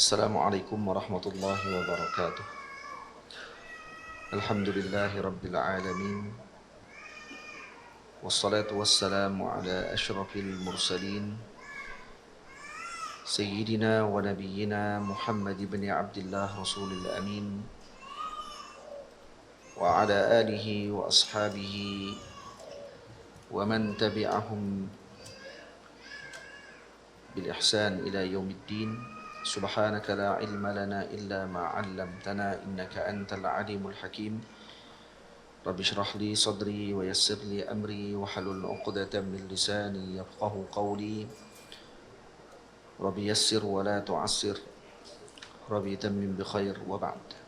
Assalamualaikum warahmatullahi wabarakatuh. Alhamdulillahi rabbil alamin. Wassalatu wassalamu ala ashrafil mursalin Sayyidina wa nabiyyina Muhammad ibn Abdullah Rasulil Amin, wa ala alihi wa ashabihi wa man tabi'ahum bil ihsan ila yaumiddin. Subhanaka la ilma lana illa ma 'allamtana innaka antal alimul hakim. Rabbi shrah li sadri wa yassir li amri wa halul 'uqdatam min lisani yafqahu qawli. Rabbi yassir wa la tu'assir. Rabbi tammim bi khair wa ba'd.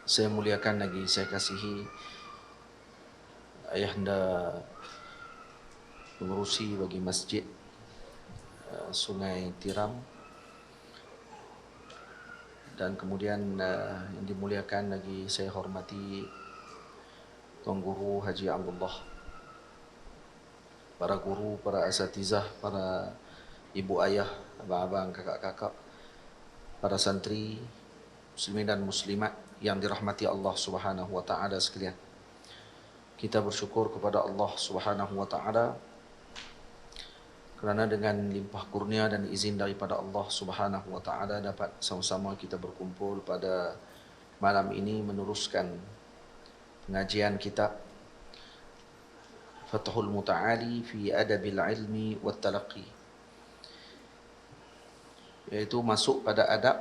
Saya muliakan lagi saya kasihi ayahanda pengurusi bagi masjid Sungai Tiram, dan kemudian yang dimuliakan lagi saya hormati Tuan Guru Haji Abdullah, para guru, para asatizah, para ibu ayah, abang-abang, kakak-kakak, para santri, muslimin dan muslimat yang dirahmati Allah Subhanahu wa taala sekalian. Kita bersyukur kepada Allah Subhanahu wa taala kerana dengan limpah kurnia dan izin daripada Allah Subhanahu wa taala dapat sama-sama kita berkumpul pada malam ini meneruskan pengajian kitab Fathul Muta'ali fi Adabil Ilmi wat Talaqqi, yaitu masuk pada adab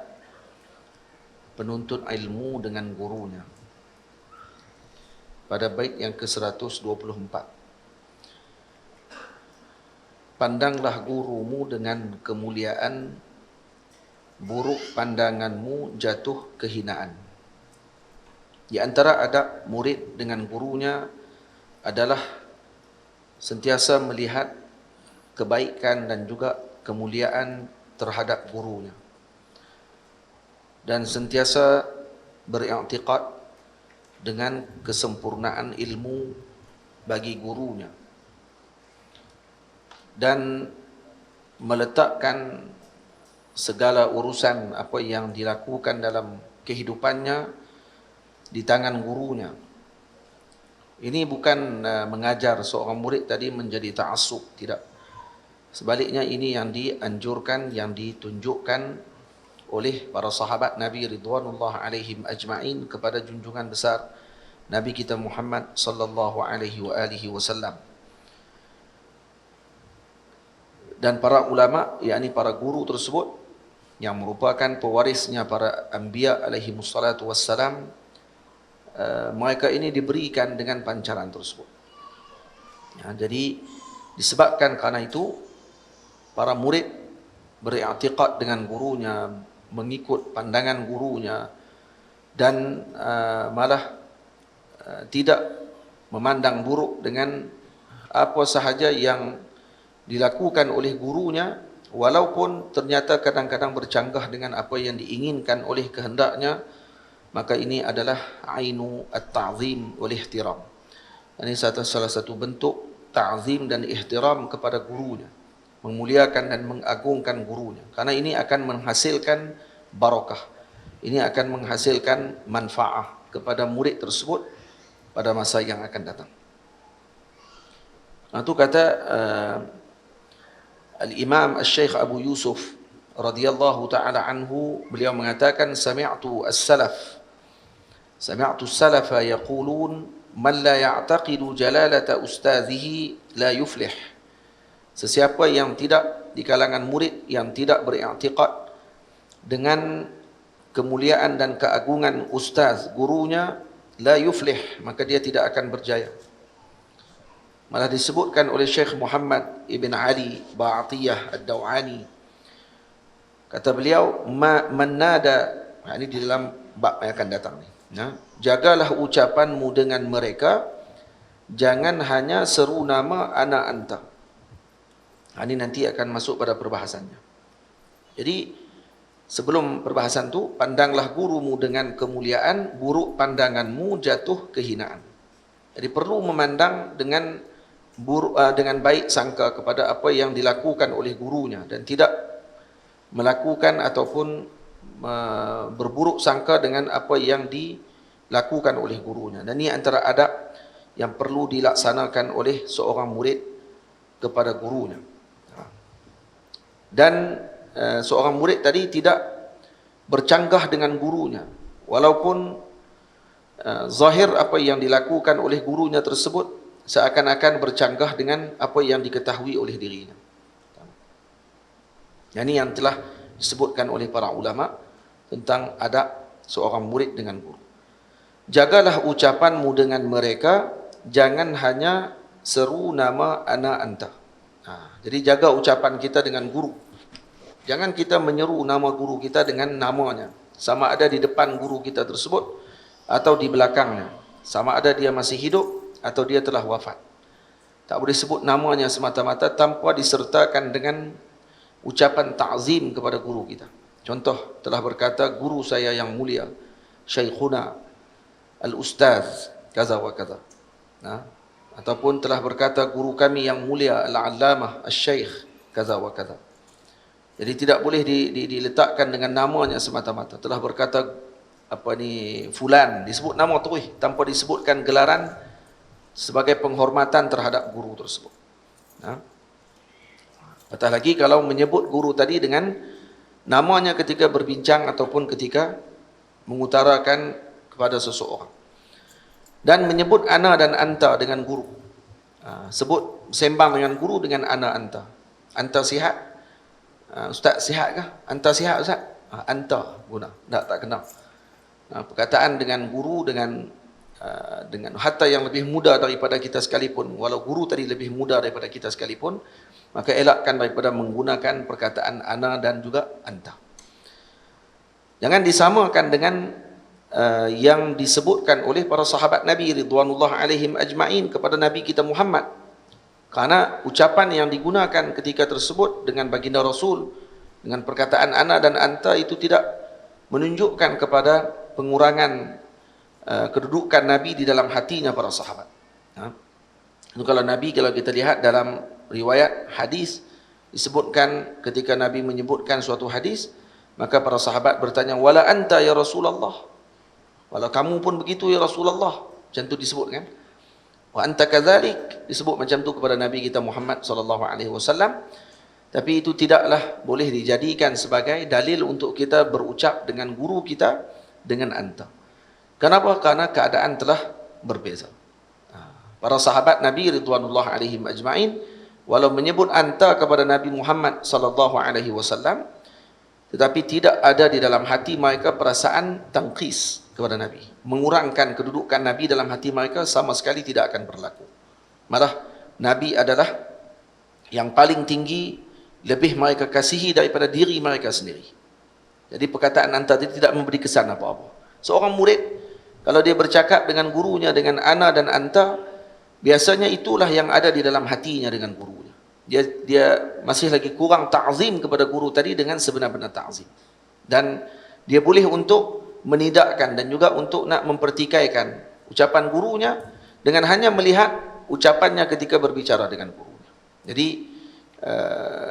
penuntut ilmu dengan gurunya, pada bait yang ke-124. Pandanglah gurumu dengan kemuliaan, buruk pandanganmu jatuh kehinaan. Di antara adab murid dengan gurunya adalah sentiasa melihat kebaikan dan juga kemuliaan terhadap gurunya, dan sentiasa beriktikad dengan kesempurnaan ilmu bagi gurunya, dan meletakkan segala urusan apa yang dilakukan dalam kehidupannya di tangan gurunya. Ini bukan mengajar seorang murid tadi menjadi ta'assub, tidak. Sebaliknya ini yang dianjurkan, yang ditunjukkan oleh para sahabat Nabi ridwanullah alaihim ajma'in kepada junjungan besar Nabi kita Muhammad sallallahu alaihi wasallam. Dan para ulama, yakni para guru tersebut yang merupakan pewarisnya para anbiya alaihi wassalatu wassalam, mereka ini diberikan dengan pancaran tersebut. Ya, jadi disebabkan karena itu para murid beriktikad dengan gurunya, mengikut pandangan gurunya, dan malah tidak memandang buruk dengan apa sahaja yang dilakukan oleh gurunya, walaupun ternyata kadang-kadang bercanggah dengan apa yang diinginkan oleh kehendaknya. Maka ini adalah ainu at-ta'zim wal ihtiram. Ini salah satu bentuk ta'zim dan ihtiram kepada gurunya, memuliakan dan mengagungkan gurunya, karena ini akan menghasilkan barakah, ini akan menghasilkan manfaat kepada murid tersebut pada masa yang akan datang. Itu kata Al-Imam Al-Syeikh Abu Yusuf radhiyallahu ta'ala anhu, beliau mengatakan sami'tu as-salafa yaqulun man la ya'taqidu jalalata ustazihi la yuflih. Sesiapa yang tidak di kalangan murid yang tidak beriktikad dengan kemuliaan dan keagungan ustaz gurunya, la yuflih, maka dia tidak akan berjaya. Malah disebutkan oleh Syekh Muhammad Ibn Ali Ba'atiyah Ad-Daw'ani, kata beliau, menada, ini di dalam bab yang akan datang ni, jagalah ucapanmu dengan mereka, jangan hanya seru nama ana anta. Ini nanti akan masuk pada perbahasannya. Jadi sebelum perbahasan tu, pandanglah gurumu dengan kemuliaan, buruk pandanganmu jatuh kehinaan. Jadi perlu memandang dengan baik sangka kepada apa yang dilakukan oleh gurunya, dan tidak melakukan ataupun berburuk sangka dengan apa yang dilakukan oleh gurunya. Dan ini antara adab yang perlu dilaksanakan oleh seorang murid kepada gurunya. Dan seorang murid tadi tidak bercanggah dengan gurunya, walaupun zahir apa yang dilakukan oleh gurunya tersebut seakan-akan bercanggah dengan apa yang diketahui oleh dirinya. Ini yang telah disebutkan oleh para ulama tentang adab seorang murid dengan guru. Jagalah ucapanmu dengan mereka, jangan hanya seru nama ana anta. Jadi jaga ucapan kita dengan guru. Jangan kita menyeru nama guru kita dengan namanya, sama ada di depan guru kita tersebut atau di belakangnya, sama ada dia masih hidup atau dia telah wafat. Tak boleh sebut namanya semata-mata tanpa disertakan dengan ucapan ta'zim kepada guru kita. Contoh, telah berkata guru saya yang mulia, Syekhuna Al-Ustaz kaza wa kaza. Ataupun telah berkata guru kami yang mulia Al-Allamah Al-Syekh kaza wa kaza. Jadi tidak boleh diletakkan dengan namanya semata-mata. Telah berkata fulan, disebut nama terus tanpa disebutkan gelaran sebagai penghormatan terhadap guru tersebut. Apatah lagi kalau menyebut guru tadi dengan namanya ketika berbincang ataupun ketika mengutarakan kepada seseorang. Dan menyebut ana dan anta dengan guru. Sebut sembang dengan guru dengan ana anta. Anta sihat? Ustaz sihat kah? Anta sihat Ustaz? Anta guna. Tak kenal. Perkataan dengan guru dengan hatta yang lebih muda daripada kita sekalipun, walau guru tadi lebih muda daripada kita sekalipun, maka elakkan daripada menggunakan perkataan ana dan juga anta. Jangan disamakan dengan yang disebutkan oleh para sahabat Nabi ridwanullah alaihim ajma'in kepada Nabi kita Muhammad. Karena ucapan yang digunakan ketika tersebut dengan baginda Rasul dengan perkataan ana dan anta itu tidak menunjukkan kepada pengurangan kedudukan Nabi di dalam hatinya para sahabat. Kalau Nabi, kalau kita lihat dalam riwayat hadis disebutkan ketika Nabi menyebutkan suatu hadis, maka para sahabat bertanya, wala anta ya Rasulullah, walau kamu pun begitu ya Rasulullah, macam tu disebutkan. Wa anta kadzalik, disebut macam tu kepada Nabi kita Muhammad sallallahu alaihi wasallam. Tapi itu tidaklah boleh dijadikan sebagai dalil untuk kita berucap dengan guru kita dengan anta. Kenapa? Karena keadaan telah berbeza. Para sahabat Nabi ridwanullah alaihim ajma'in walau menyebut anta kepada Nabi Muhammad sallallahu alaihi wasallam, tetapi tidak ada di dalam hati mereka perasaan tangkis kepada Nabi, mengurangkan kedudukan Nabi dalam hati mereka sama sekali tidak akan berlaku. Malah Nabi adalah yang paling tinggi, lebih mereka kasihi daripada diri mereka sendiri. Jadi perkataan anta itu tidak memberi kesan apa-apa. Seorang murid kalau dia bercakap dengan gurunya dengan ana dan anta, biasanya itulah yang ada di dalam hatinya dengan gurunya. Dia masih lagi kurang ta'zim kepada guru tadi dengan sebenar-benar ta'zim. Dan dia boleh untuk menidakkan dan juga untuk nak mempertikaikan ucapan gurunya dengan hanya melihat ucapannya ketika berbicara dengan gurunya. Jadi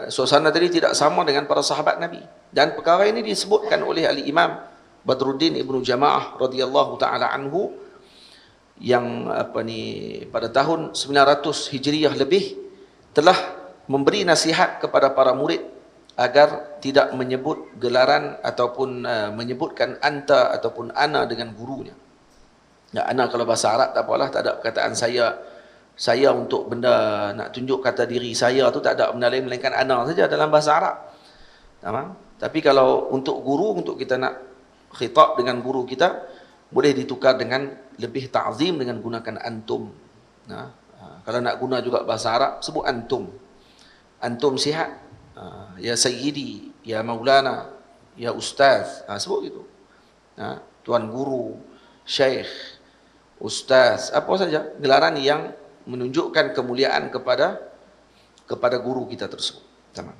suasana tadi tidak sama dengan para sahabat Nabi. Dan perkara ini disebutkan oleh Al-Imam Badruddin Ibnu Jama'ah radhiyallahu taala anhu yang pada tahun 900 Hijriah lebih telah memberi nasihat kepada para murid agar tidak menyebut gelaran ataupun menyebutkan anta ataupun ana dengan gurunya. Ya, ana kalau bahasa Arab tak apalah, tak ada perkataan saya untuk benda nak tunjuk kata diri saya tu tak ada benda lain melainkan ana saja dalam bahasa Arab. Tamam? Tapi kalau untuk guru, untuk kita nak khitab dengan guru kita, boleh ditukar dengan lebih ta'zim dengan gunakan antum. Kalau nak guna juga bahasa Arab, sebut antum. Antum sihat? Ya Sayyidi, ya Maulana, ya Ustaz, sebut gitu. Tuan Guru, Syekh, Ustaz, apa saja gelaran yang menunjukkan kemuliaan kepada guru kita tersebut. Tamam.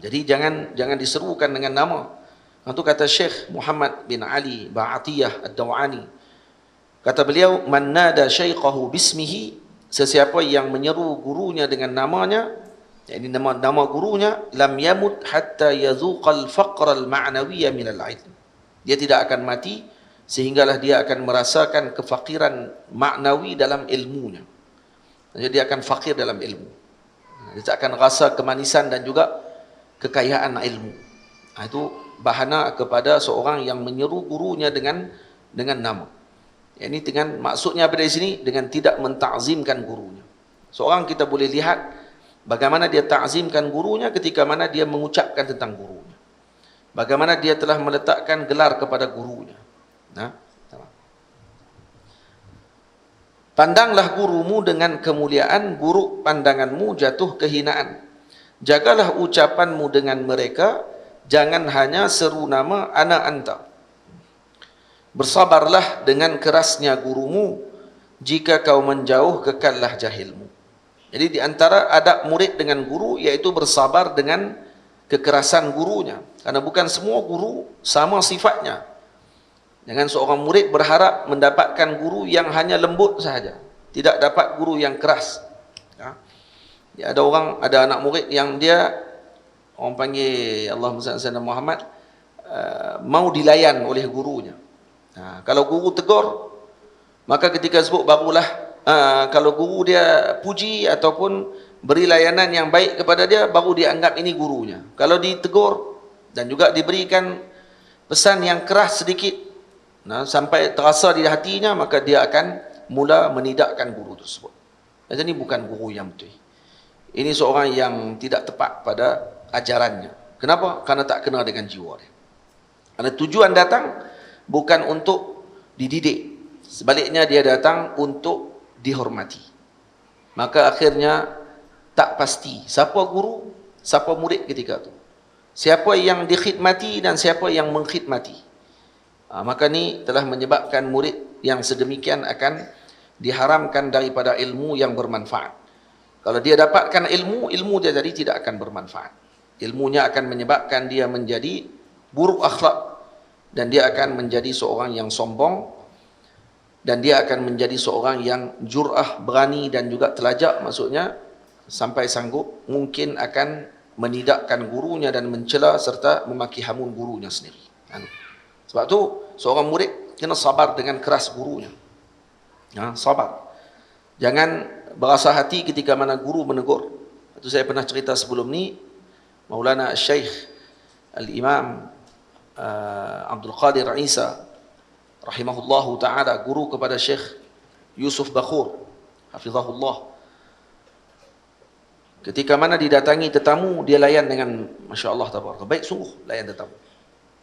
Jadi jangan diserukan dengan nama. Itu kata Syekh Muhammad bin Ali Ba'atiyah Ad-Dawani. Kata beliau, man nada syaikhahu bismihi, sesiapa yang menyeru gurunya dengan namanya, Ini nama gurunya lam yamut hatta yazuqal faqra al-ma'nawiyya min al-'ilm. Dia tidak akan mati sehinggalah dia akan merasakan kefakiran maknawi dalam ilmunya. Jadi dia akan fakir dalam ilmu. Dia akan rasa kemanisan dan juga kekayaan ilmu. Itu bahana kepada seorang yang menyeru gurunya dengan nama. Ini dengan maksudnya pada sini dengan tidak mentakzimkan gurunya. Seorang kita boleh lihat bagaimana dia takzimkan gurunya ketika mana dia mengucapkan tentang gurunya. Bagaimana dia telah meletakkan gelar kepada gurunya. Nah, pandanglah gurumu dengan kemuliaan, buruk pandanganmu jatuh kehinaan. Jagalah ucapanmu dengan mereka, jangan hanya seru nama ana anta. Bersabarlah dengan kerasnya gurumu, jika kau menjauh kekallah jahilmu. Jadi di antara adab murid dengan guru iaitu bersabar dengan kekerasan gurunya. Karena bukan semua guru sama sifatnya. Jangan seorang murid berharap mendapatkan guru yang hanya lembut sahaja, tidak dapat guru yang keras. Ya, ada anak murid yang dia orang panggil Allahumma salli ala Muhammad, mau dilayan oleh gurunya. Kalau guru tegur, maka ketika sebut barulah kalau guru dia puji ataupun beri layanan yang baik kepada dia, baru dianggap ini gurunya. Kalau ditegur dan juga diberikan pesan yang keras sedikit, sampai terasa di hatinya, maka dia akan mula menidakkan guru tersebut. Jadi ini bukan guru yang betul. Ini seorang yang tidak tepat pada ajarannya. Kenapa? Karena tak kena dengan jiwa dia. Karena tujuan datang bukan untuk dididik, sebaliknya dia datang untuk dihormati. Maka akhirnya tak pasti siapa guru, siapa murid ketika itu. Siapa yang dikhidmati dan siapa yang mengkhidmati. Maka ni telah menyebabkan murid yang sedemikian akan diharamkan daripada ilmu yang bermanfaat. Kalau dia dapatkan ilmu dia jadi tidak akan bermanfaat. Ilmunya akan menyebabkan dia menjadi buruk akhlak, dan dia akan menjadi seorang yang sombong, dan dia akan menjadi seorang yang jur'ah, berani dan juga telajak, maksudnya sampai sanggup mungkin akan menidakkan gurunya dan mencela serta memaki hamun gurunya sendiri. Sebab tu seorang murid kena sabar dengan keras gurunya. Sabar. Jangan berasa hati ketika mana guru menegur. Itu saya pernah cerita sebelum ni, Maulana Syekh Al-Imam Abdul Qadir Isa rahimahullahu ta'ala, guru kepada Syekh Yusuf Bakhur hafizahullah. Ketika mana didatangi tetamu, dia layan dengan Masya Allah tabaraka, baik sungguh layan tetamu.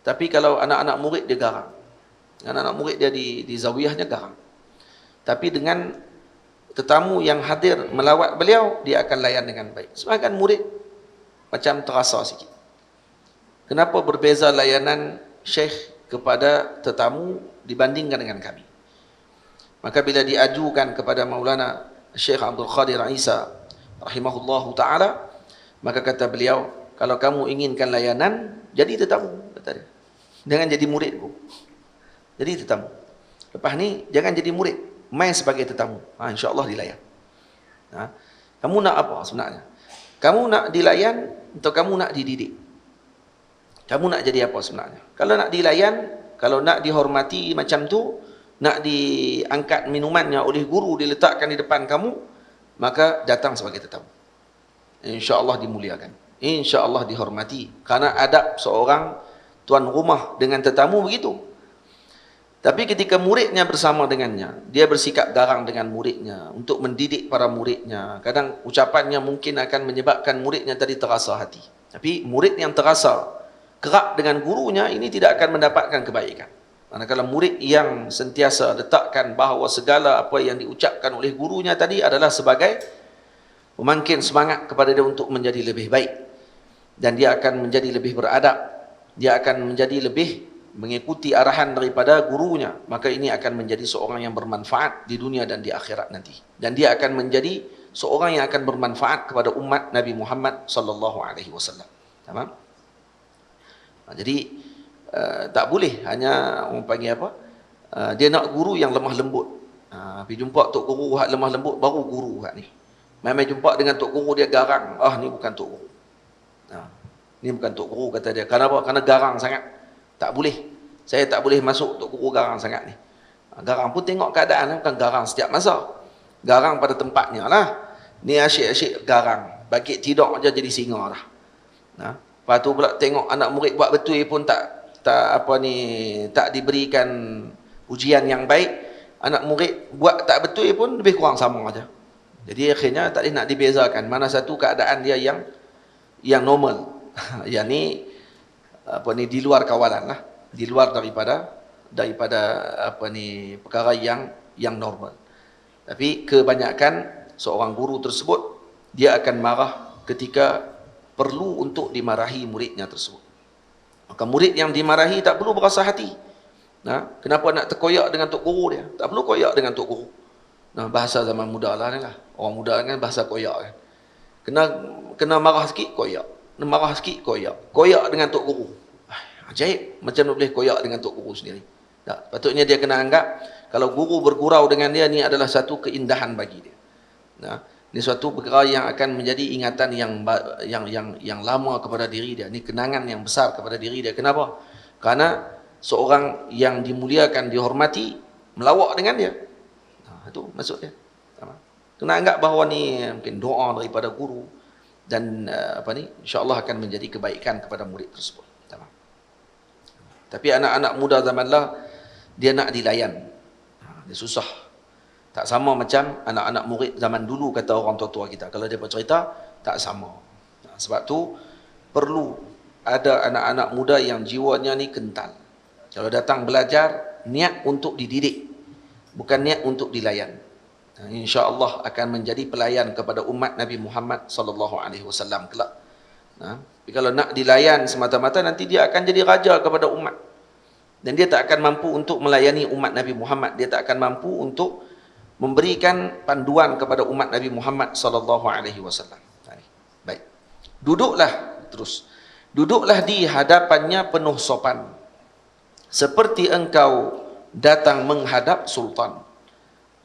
Tapi kalau anak-anak murid dia garang. Anak-anak murid dia di zawiyahnya garang. Tapi dengan tetamu yang hadir melawat beliau, dia akan layan dengan baik. Sebagian murid macam terasa sikit. Kenapa berbeza layanan Syekh kepada tetamu dibandingkan dengan kami? Maka bila diajukan kepada Maulana Syekh Abdul Qadir Isa rahimahullahu ta'ala, maka kata beliau, kalau kamu inginkan layanan, jadi tetamu, kata dia. Jangan jadi murid. Jadi tetamu. Lepas ni jangan jadi murid, main sebagai tetamu. InsyaAllah dilayan. Kamu nak apa sebenarnya? Kamu nak dilayan atau kamu nak dididik? Kamu nak jadi apa sebenarnya? Kalau nak dilayan, kalau nak dihormati macam tu, nak diangkat minumannya oleh guru, diletakkan di depan kamu, maka datang sebagai tetamu. InsyaAllah dimuliakan, InsyaAllah dihormati. Karena adab seorang tuan rumah dengan tetamu begitu. Tapi ketika muridnya bersama dengannya, dia bersikap garang dengan muridnya untuk mendidik para muridnya. Kadang ucapannya mungkin akan menyebabkan muridnya tadi terasa hati. Tapi murid yang terasa kerap dengan gurunya, ini tidak akan mendapatkan kebaikan. Manakala murid yang sentiasa letakkan bahawa segala apa yang diucapkan oleh gurunya tadi adalah sebagai memangkin semangat kepada dia untuk menjadi lebih baik, dan dia akan menjadi lebih beradab, dia akan menjadi lebih mengikuti arahan daripada gurunya, maka ini akan menjadi seorang yang bermanfaat di dunia dan di akhirat nanti, dan dia akan menjadi seorang yang akan bermanfaat kepada umat Nabi Muhammad sallallahu alaihi wasallam. Tamam? Jadi tak boleh hanya orang panggil apa, dia nak guru yang lemah lembut. Pergi jumpa tok guru hak lemah lembut, baru guru hak ni. Mai jumpa dengan tok guru dia garang. Ah, ni bukan tok guru. Ni bukan tok guru kata dia. Kenapa? Karena garang sangat. Tak boleh. Saya tak boleh masuk tok guru garang sangat ni. Garang pun tengok keadaan, bukan garang setiap masa. Garang pada tempatnya lah. Ni asyik-asyik garang. Bagi tidur aja jadi singa dah. Lepas tu pula tengok anak murid buat betul pun tak diberikan ujian yang baik. Anak murid buat tak betul pun lebih kurang sama aja. Jadi akhirnya tak boleh nak dibezakan mana satu keadaan dia yang normal. Yang ni di luar kawalan lah, di luar daripada perkara yang normal. Tapi kebanyakan seorang guru tersebut dia akan marah ketika perlu untuk dimarahi muridnya tersebut. Maka murid yang dimarahi tak perlu berasa hati. Kenapa nak terkoyak dengan tok guru dia? Tak perlu koyak dengan tok guru. Bahasa zaman muda lah ni lah. Orang muda kan bahasa koyak kan. Kena marah sikit koyak. Kena marah sikit koyak. Koyak dengan tok guru. Ajaib. Macam mana boleh koyak dengan tok guru sendiri? Tak. Patutnya dia kena anggap kalau guru bergurau dengan dia, ni adalah satu keindahan bagi dia. Ini suatu perkara yang akan menjadi ingatan yang lama kepada diri dia. Ini kenangan yang besar kepada diri dia. Kenapa? Karena seorang yang dimuliakan, dihormati, melawak dengan dia. Itu maksud dia. Kena anggap bahawa ni mungkin doa daripada guru dan insya-Allah akan menjadi kebaikan kepada murid tersebut. Tapi anak-anak muda zamanlah dia nak dilayan. Dia susah. Tak sama macam anak-anak murid zaman dulu kata orang tua-tua kita. Kalau dia bercerita, tak sama. Sebab tu perlu ada anak-anak muda yang jiwanya ni kental. Kalau datang belajar, niat untuk dididik, bukan niat untuk dilayan. InsyaAllah akan menjadi pelayan kepada umat Nabi Muhammad SAW kelak. Tapi kalau nak dilayan semata-mata, nanti dia akan jadi raja kepada umat. Dan dia tak akan mampu untuk melayani umat Nabi Muhammad. Dia tak akan mampu untuk memberikan panduan kepada umat Nabi Muhammad SAW. Baik. Duduklah terus. Duduklah di hadapannya penuh sopan, seperti engkau datang menghadap sultan.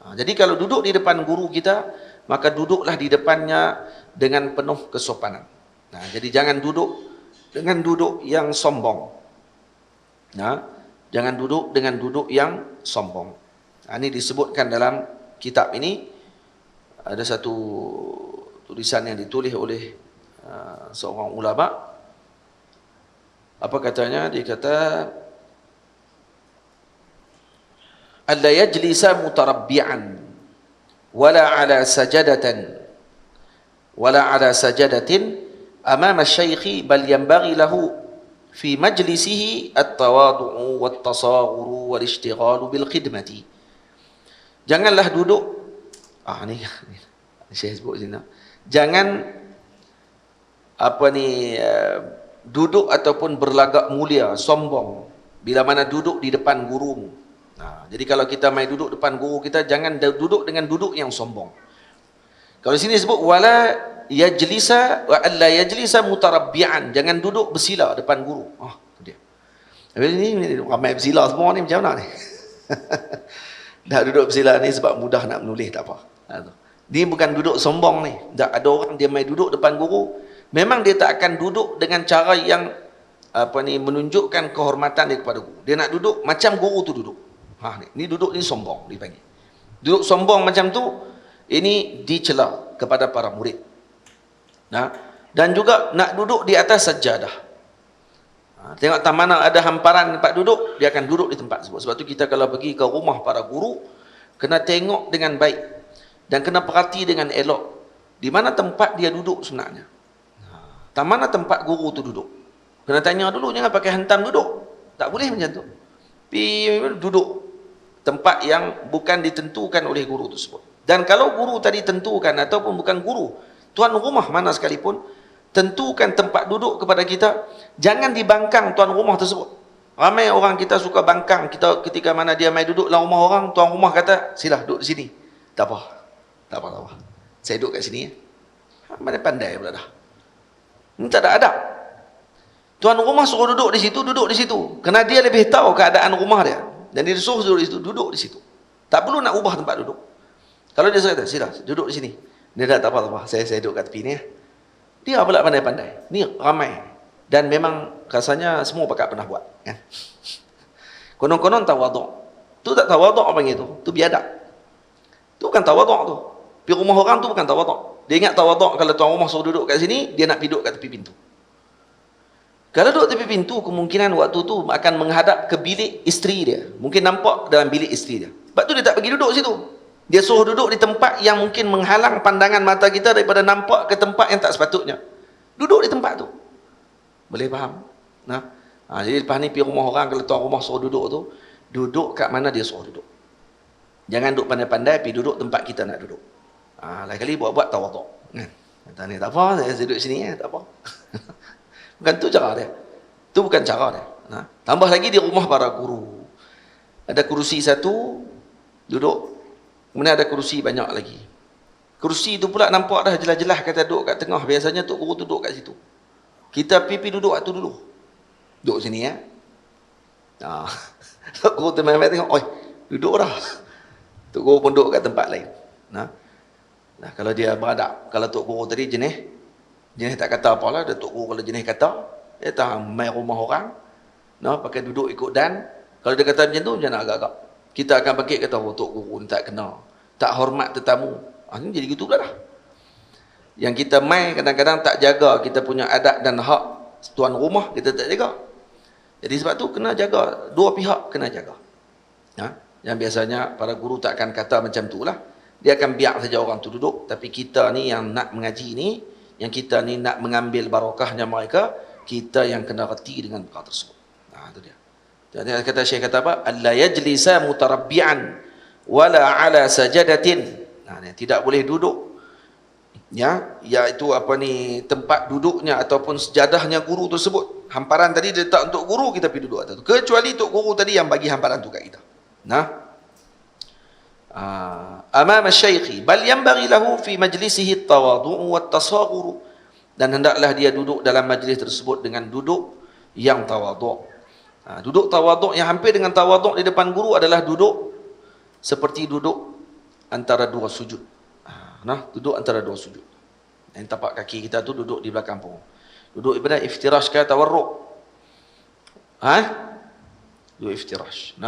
Jadi kalau duduk di depan guru kita, maka duduklah di depannya dengan penuh kesopanan. Jadi jangan duduk dengan duduk yang sombong. Jangan duduk dengan duduk yang sombong. Ini disebutkan dalam kitab ini. Ada satu tulisan yang ditulis oleh seorang ulama. Apa katanya? Dia kata, alla yajlisa mutarabbi'an wala ala sajadatin amama syaikhi bal yanbaghi lahu fi majlisihi at-tawadu'u wat-tasaghuru wal-ishtighalu bil khidmati. Janganlah duduk ni Syekh sebut sini. Jangan duduk ataupun berlagak mulia, sombong bila mana duduk di depan gurumu. Jadi kalau kita mai duduk depan guru kita, jangan duduk dengan duduk yang sombong. Kalau sini sebut wala yajlisa wa alla yajlisa mutarabbi'an, jangan duduk bersila depan guru. Dia. Tapi ini ramai bersila semua ni, macam mana ni? Dah duduk bersila ni sebab mudah nak menulis, tak apa. Ni bukan duduk sombong ni. Tak ada orang dia mai duduk depan guru, memang dia tak akan duduk dengan cara yang menunjukkan kehormatan dia kepada guru. Dia nak duduk macam guru tu duduk. Ni duduk ni sombong dipanggil. Duduk sombong macam tu, ini dicela kepada para murid. Dan juga nak duduk di atas sajadah. Tengok tak mana ada hamparan tempat duduk, dia akan duduk di tempat tersebut. Sebab tu kita kalau pergi ke rumah para guru, kena tengok dengan baik dan kena perhati dengan elok di mana tempat dia duduk sebenarnya. Tak mana tempat guru tu duduk. Kena tanya dulu, jangan pakai hantam duduk. Tak boleh macam tu. Duduk tempat yang bukan ditentukan oleh guru tersebut. Dan kalau guru tadi tentukan ataupun bukan guru, tuan rumah mana sekalipun tentukan tempat duduk kepada kita, jangan dibangkang tuan rumah tersebut. Ramai orang kita suka bangkang kita ketika mana dia mai duduk dalam rumah orang, tuan rumah kata, "Sila duduk di sini." Tak apa. Saya duduk kat sini. Mana pandai pula dah. Ini tak ada adab. Tuan rumah suruh duduk di situ. Kerana dia lebih tahu keadaan rumah dia. Dan dia suruh duduk di situ. Tak perlu nak ubah tempat duduk. Kalau dia kata, "Sila, duduk di sini." Dia dah tak apa-apa, saya duduk kat tepi ni. Dia pula pandai-pandai. Ni ramai. Dan memang rasanya semua pakak pernah buat. Kan? Konon-konon tawaduk. Tu tak tawaduk apa panggil tu? Tu biadab. Tu bukan tawaduk tu. Pergi rumah orang tu bukan tawaduk. Dia ingat tawaduk kalau tuan rumah suruh duduk kat sini, dia nak pergi duduk kat tepi pintu. Kalau duduk tepi pintu, kemungkinan waktu tu akan menghadap ke bilik isteri dia. Mungkin nampak dalam bilik isteri dia. Sebab tu dia tak pergi duduk situ. Dia suruh duduk di tempat yang mungkin menghalang pandangan mata kita daripada nampak ke tempat yang tak sepatutnya. Duduk di tempat tu. Boleh faham? Nah. Jadi lepas ni pergi rumah orang, kalau tuan rumah suruh duduk tu, duduk kat mana dia suruh duduk. Jangan duduk pandai-pandai, pergi duduk tempat kita nak duduk. Lain kali buat-buat tawaduk. Kata ni, tak apa, saya duduk sini, tak apa. Bukan tu cara dia. Tu bukan cara dia. Tambah lagi di rumah para guru. Ada kerusi satu, duduk. Kemudian ada kerusi banyak lagi. Kerusi tu pula nampak dah jelas-jelas kata duduk kat tengah. Biasanya Tok Guru duduk kat situ. Kita pipi duduk kat tu dulu. Duduk sini ya. Tok Guru teman-teman tengok, oi, duduk dah. Tok Guru pun duduk kat tempat lain. Nah, kalau dia beradab, kalau Tok Guru tadi jenis tak kata apalah, dia Tok Guru kalau jenis kata, dia tak main rumah orang, pakai duduk ikut dan. Kalau dia kata macam tu, macam nak agak-agak. Kita akan bangkit kata, oh Tok Guru ni tak kena, tak hormat tetamu. Ini jadi gitu pula dah. Yang kita main kadang-kadang tak jaga kita punya adab dan hak tuan rumah, kita tak jaga. Jadi sebab tu kena jaga, dua pihak kena jaga. Yang biasanya para guru tak akan kata macam tu lah. Dia akan biar saja orang tu duduk. Tapi kita ni yang nak mengaji ni, yang kita ni nak mengambil barakahnya mereka, kita yang kena reti dengan perkara tersebut. Itu dia. Jadi kata Syekh kata apa? Alla yajlisa mutarabbi'an wala ala sajadatin. Tidak boleh duduk. Iaitu tempat duduknya ataupun sejadahnya guru tersebut. Hamparan tadi dia letak untuk guru, kita pergi duduk atas tu. Kecuali Tok Guru tadi yang bagi hamparan tu kat kita. Amam asy-syaikhi bal yanbaghi lahu fi majlisihi at-tawadhu' wat-tasaghur. Dan hendaklah dia duduk dalam majlis tersebut dengan duduk yang tawadhu'. Duduk tawaduk yang hampir dengan tawaduk di depan guru adalah duduk seperti duduk antara dua sujud. Duduk antara dua sujud. Yang tapak kaki kita tu duduk di belakang punggung. Duduk ibadah iftirash ke tawarruk? Duduk iftirash.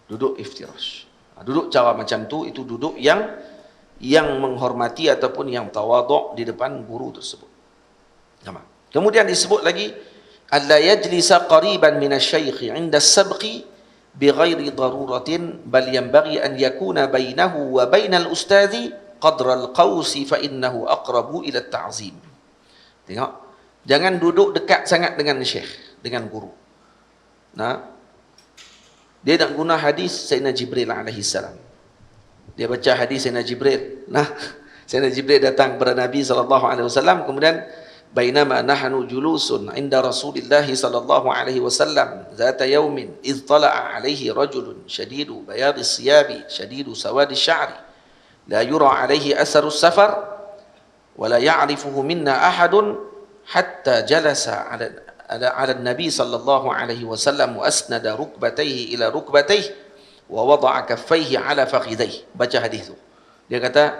Duduk iftirash. Duduk cara macam tu, itu duduk yang menghormati ataupun yang tawaduk di depan guru tersebut. Kemudian disebut lagi alla yajlisa qariban minasy-syaikh 'inda as-sabqi bighairi daruratin bal yanbaghi an yakuna bainahu wa bainal ustadzi qadra al-qausi fa innahu aqrabu ila at-ta'zim. Tengok, jangan duduk dekat sangat dengan syekh, dengan guru. Dia nak guna hadis Sayyidina Jibril alaihi salam. Dia baca hadis Sayyidina Jibril. Sayyidina Jibril datang kepada Nabi sallallahu alaihi wasallam, kemudian bainama nahnu julusun inda Rasulillah sallallahu alaihi wasallam zata yaumin idh tala'a alaihi rajulun shadidu bayadi siyabi shadidu sawadi sya'ri la yura alaihi atharu safar wa la ya'rifuhu minna ahadun hatta jalasa ala nabi sallallahu alaihi wasallam wa asnada rukbatayhi ila rukbatayhi wa wada'a kaffayhi ala fakhidayhi. Baca hadis tu. Dia kata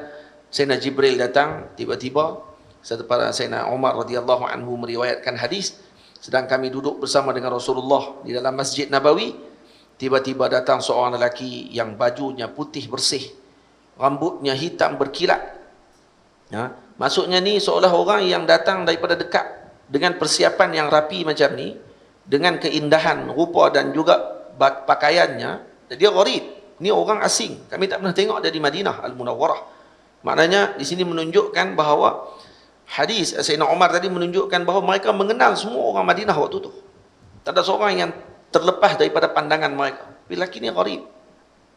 Sayyidina Jibril datang tiba-tiba. Setelah Sayyidina Umar radhiyallahu anhu meriwayatkan hadis, sedang kami duduk bersama dengan Rasulullah di dalam Masjid Nabawi, tiba-tiba datang seorang lelaki yang bajunya putih bersih, rambutnya hitam berkilat. Maksudnya ni seolah orang yang datang daripada dekat dengan persiapan yang rapi macam ni, dengan keindahan rupa dan juga pakaiannya. Dia gharib, ni orang asing. Kami tak pernah tengok dia di Madinah Al-Munawwarah. Maknanya di sini menunjukkan bahawa hadis Sayyidina Umar tadi menunjukkan bahawa mereka mengenal semua orang Madinah waktu tu. Tak ada seorang yang terlepas daripada pandangan mereka. Lelaki ni gharib,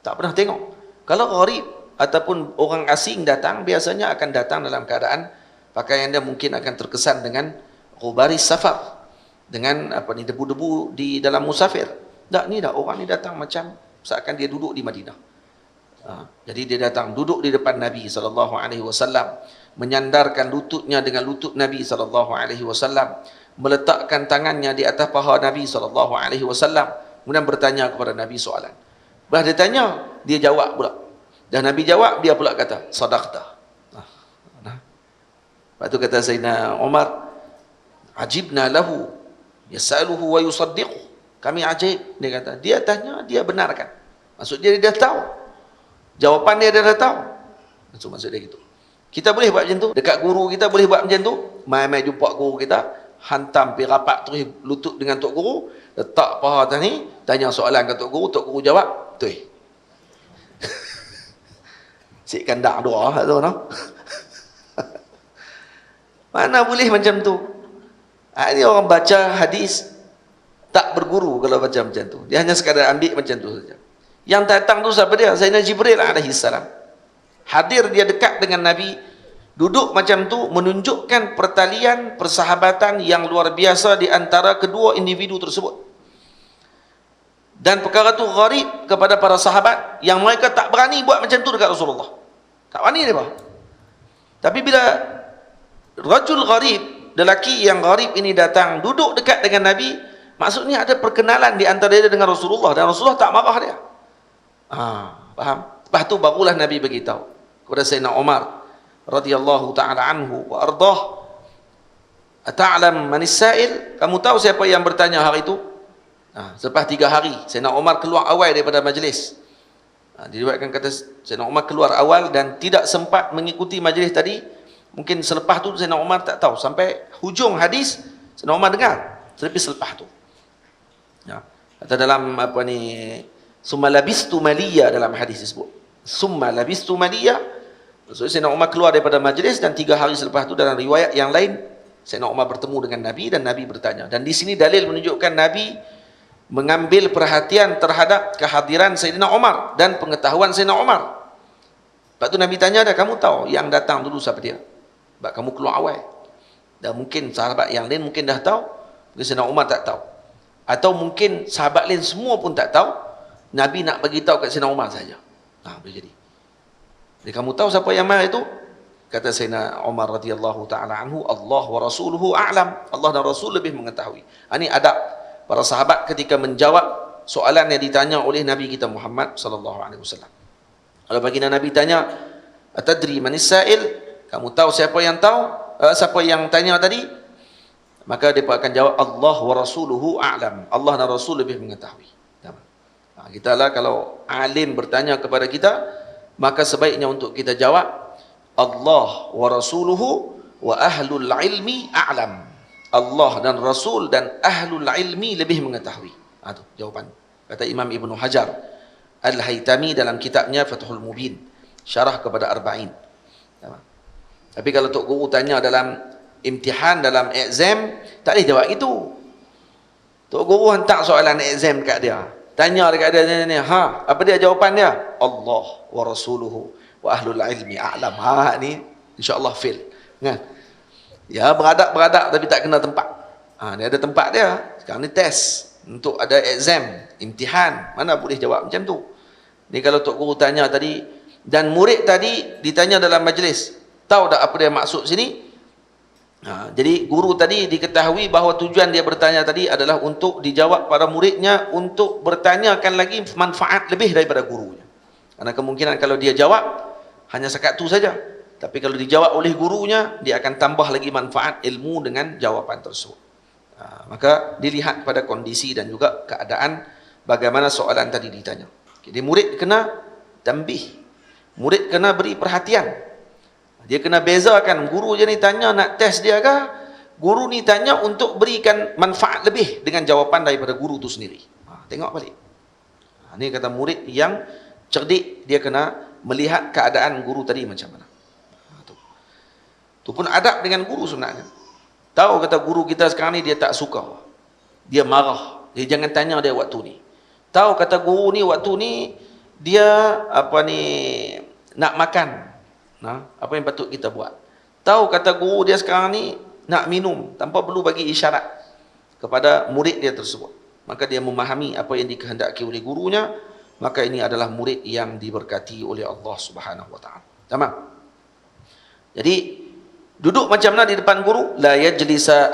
tak pernah tengok. Kalau gharib ataupun orang asing datang, biasanya akan datang dalam keadaan pakaian dia mungkin akan terkesan dengan ghubaris safar, dengan debu-debu di dalam musafir. Tak, ni dah orang ni datang macam seakan dia duduk di Madinah. Jadi dia datang duduk di depan Nabi sallallahu alaihi wasallam, menyandarkan lututnya dengan lutut Nabi sallallahu alaihi wasallam, meletakkan tangannya di atas paha Nabi sallallahu alaihi wasallam, kemudian bertanya kepada Nabi soalan. Bila dia tanya, dia jawab pula. Dan Nabi jawab, dia pula kata, sadaqta. Lepas tu kata Sayyidina Umar, ajibna lahu yasaluhu wa yusaddiqu. Kami ajaib, dia kata, dia tanya, dia benarkan. Maksud dia dah tahu. Jawapan dia dah tahu. Maksud dia gitu. Kita boleh buat macam tu. Dekat guru kita boleh buat macam tu. Mai-mai jumpa guru kita, hantam pergi rapat terus lutut dengan tok guru, letak paha atas ni, tanya soalan ke tok guru jawab, betul. Sik kandak doa tu no. Mana boleh macam tu? Ini orang baca hadis tak berguru kalau baca macam tu. Dia hanya sekadar ambil macam tu saja. Yang datang tu siapa dia? Sayyidina Jibril alaihi salam. Hadir dia dekat dengan Nabi, duduk macam tu menunjukkan pertalian persahabatan yang luar biasa di antara kedua individu tersebut. Dan perkara tu gharib kepada para sahabat yang mereka tak berani buat macam tu dekat Rasulullah. Tak berani dia. Tapi bila rajul gharib, lelaki yang gharib ini datang duduk dekat dengan Nabi, maksudnya ada perkenalan di antara dia dengan Rasulullah, dan Rasulullah tak marah dia. Faham? Lepas tu barulah Nabi beritahu kepada Sayyidina Umar radhiyallahu taala anhu wa ardah, "Ata'lam manis sa'il?" Kamu tahu siapa yang bertanya hari itu? Selepas 3 hari Sayyidina Umar keluar awal daripada majlis. Diriwayatkan kata Sayyidina Umar keluar awal dan tidak sempat mengikuti majlis tadi. Mungkin selepas tu Sayyidina Umar tak tahu, sampai hujung hadis Sayyidina Umar dengar, tapi selepas tu. Kata dalam apa ni, summa labistu maliya, dalam hadis disebut summa labistu maliya. Maksudnya Sayyidina Umar keluar daripada majlis dan 3 hari selepas tu dalam riwayat yang lain Sayyidina Umar bertemu dengan Nabi dan Nabi bertanya. Dan di sini dalil menunjukkan Nabi mengambil perhatian terhadap kehadiran Sayyidina Umar dan pengetahuan Sayyidina Umar. Lepas tu Nabi tanya dia, kamu tahu yang datang dulu siapa dia? Sebab kamu keluar awal. Dan mungkin sahabat yang lain mungkin dah tahu, mungkin Sayyidina Umar tak tahu. Atau mungkin sahabat lain semua pun tak tahu, Nabi nak bagi tahu kat Sayyidina Umar saja. Boleh jadi. Jadi kamu tahu siapa yang marah itu? Kata Sayyidina Umar radhiyallahu taala anhu, Allah wa rasuluhu a'lam. Allah dan Rasul lebih mengetahui. Ini adab para sahabat ketika menjawab soalan yang ditanya oleh Nabi kita Muhammad sallallahu alaihi wasallam. Kalau baginda Nabi tanya, "Atadri manis sa'il?" Kamu tahu siapa yang tahu? Siapa yang tanya tadi? Maka dia akan jawab, Allah wa rasuluhu a'lam. Allah dan Rasul lebih mengetahui. Kita lah kalau alim bertanya kepada kita, maka sebaiknya untuk kita jawab, Allah wa rasuluhu wa ahlul ilmi a'lam. Allah dan Rasul dan ahlul ilmi lebih mengetahui. Itu jawapan. Kata Imam Ibn Hajar Al-Haytami dalam kitabnya Fathul Mubin, syarah kepada Arba'in. Tapi kalau Tok Guru tanya dalam imtihan, dalam exam, tak boleh jawab itu. Tok Guru hantar soalan exam dekat dia, tanya dekat dia ni, apa dia jawapan dia? Allah wa rasuluhu wa ahlul ilmi a'lam. Ni insya-Allah fail. Kan? Ya, beradak tapi tak kena tempat. Dia ada tempat dia. Sekarang ni test untuk ada exam, imtihan, mana boleh jawab macam tu. Ni kalau Tok Guru tanya tadi dan murid tadi ditanya dalam majlis, tahu tak apa dia maksud sini? Jadi guru tadi diketahui bahawa tujuan dia bertanya tadi adalah untuk dijawab para muridnya, untuk bertanyakan lagi manfaat lebih daripada gurunya. Karena kemungkinan kalau dia jawab hanya sekat tu saja, tapi kalau dijawab oleh gurunya, dia akan tambah lagi manfaat ilmu dengan jawapan tersebut. Maka dilihat pada kondisi dan juga keadaan bagaimana soalan tadi ditanya. Jadi murid kena tambih, murid kena beri perhatian. Dia kena bezakan, guru je ni tanya nak test dia kah? Guru ni tanya untuk berikan manfaat lebih dengan jawapan daripada guru tu sendiri. Tengok balik. Ni kata murid yang cerdik, dia kena melihat keadaan guru tadi macam mana. Tu pun adab dengan guru sebenarnya. Tahu kata guru kita sekarang ni dia tak suka, dia marah, dia jangan tanya dia waktu ni. Tahu kata guru ni waktu ni dia nak makan. Apa yang patut kita buat? Tahu kata guru dia sekarang ni nak minum, tanpa perlu bagi isyarat kepada murid dia tersebut. Maka dia memahami apa yang dikehendaki oleh gurunya, maka ini adalah murid yang diberkati oleh Allah Subhanahu wa taala. Tamam. Jadi duduk macam mana di depan guru? La yajlisa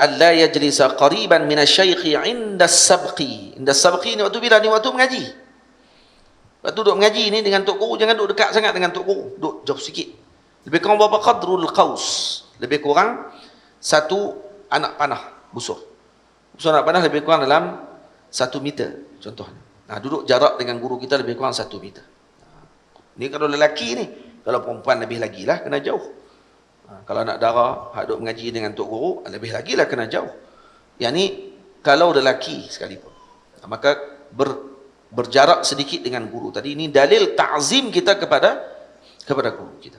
qariban minasy-syaikhi 'inda as-sabqi. Inda as-sabqi ni waktu bila? Ni waktu mengaji. Waktu duduk mengaji ni dengan tok guru, jangan duduk dekat sangat dengan tok guru, duduk jauh sikit. Lebih kurang berapa qadrul qaus. Lebih kurang satu anak panah busur. Busur anak panah lebih kurang dalam 1 meter contohnya. Nah, duduk jarak dengan guru kita lebih kurang 1 meter. Ini kalau lelaki ni, kalau perempuan lebih lagi lah kena jauh. Kalau anak dara hak duk mengaji dengan tok guru, lebih lagi lah kena jauh. Yang ni kalau lelaki sekalipun. Maka berjarak sedikit dengan guru. Tadi ini dalil ta'zim kita kepada guru kita.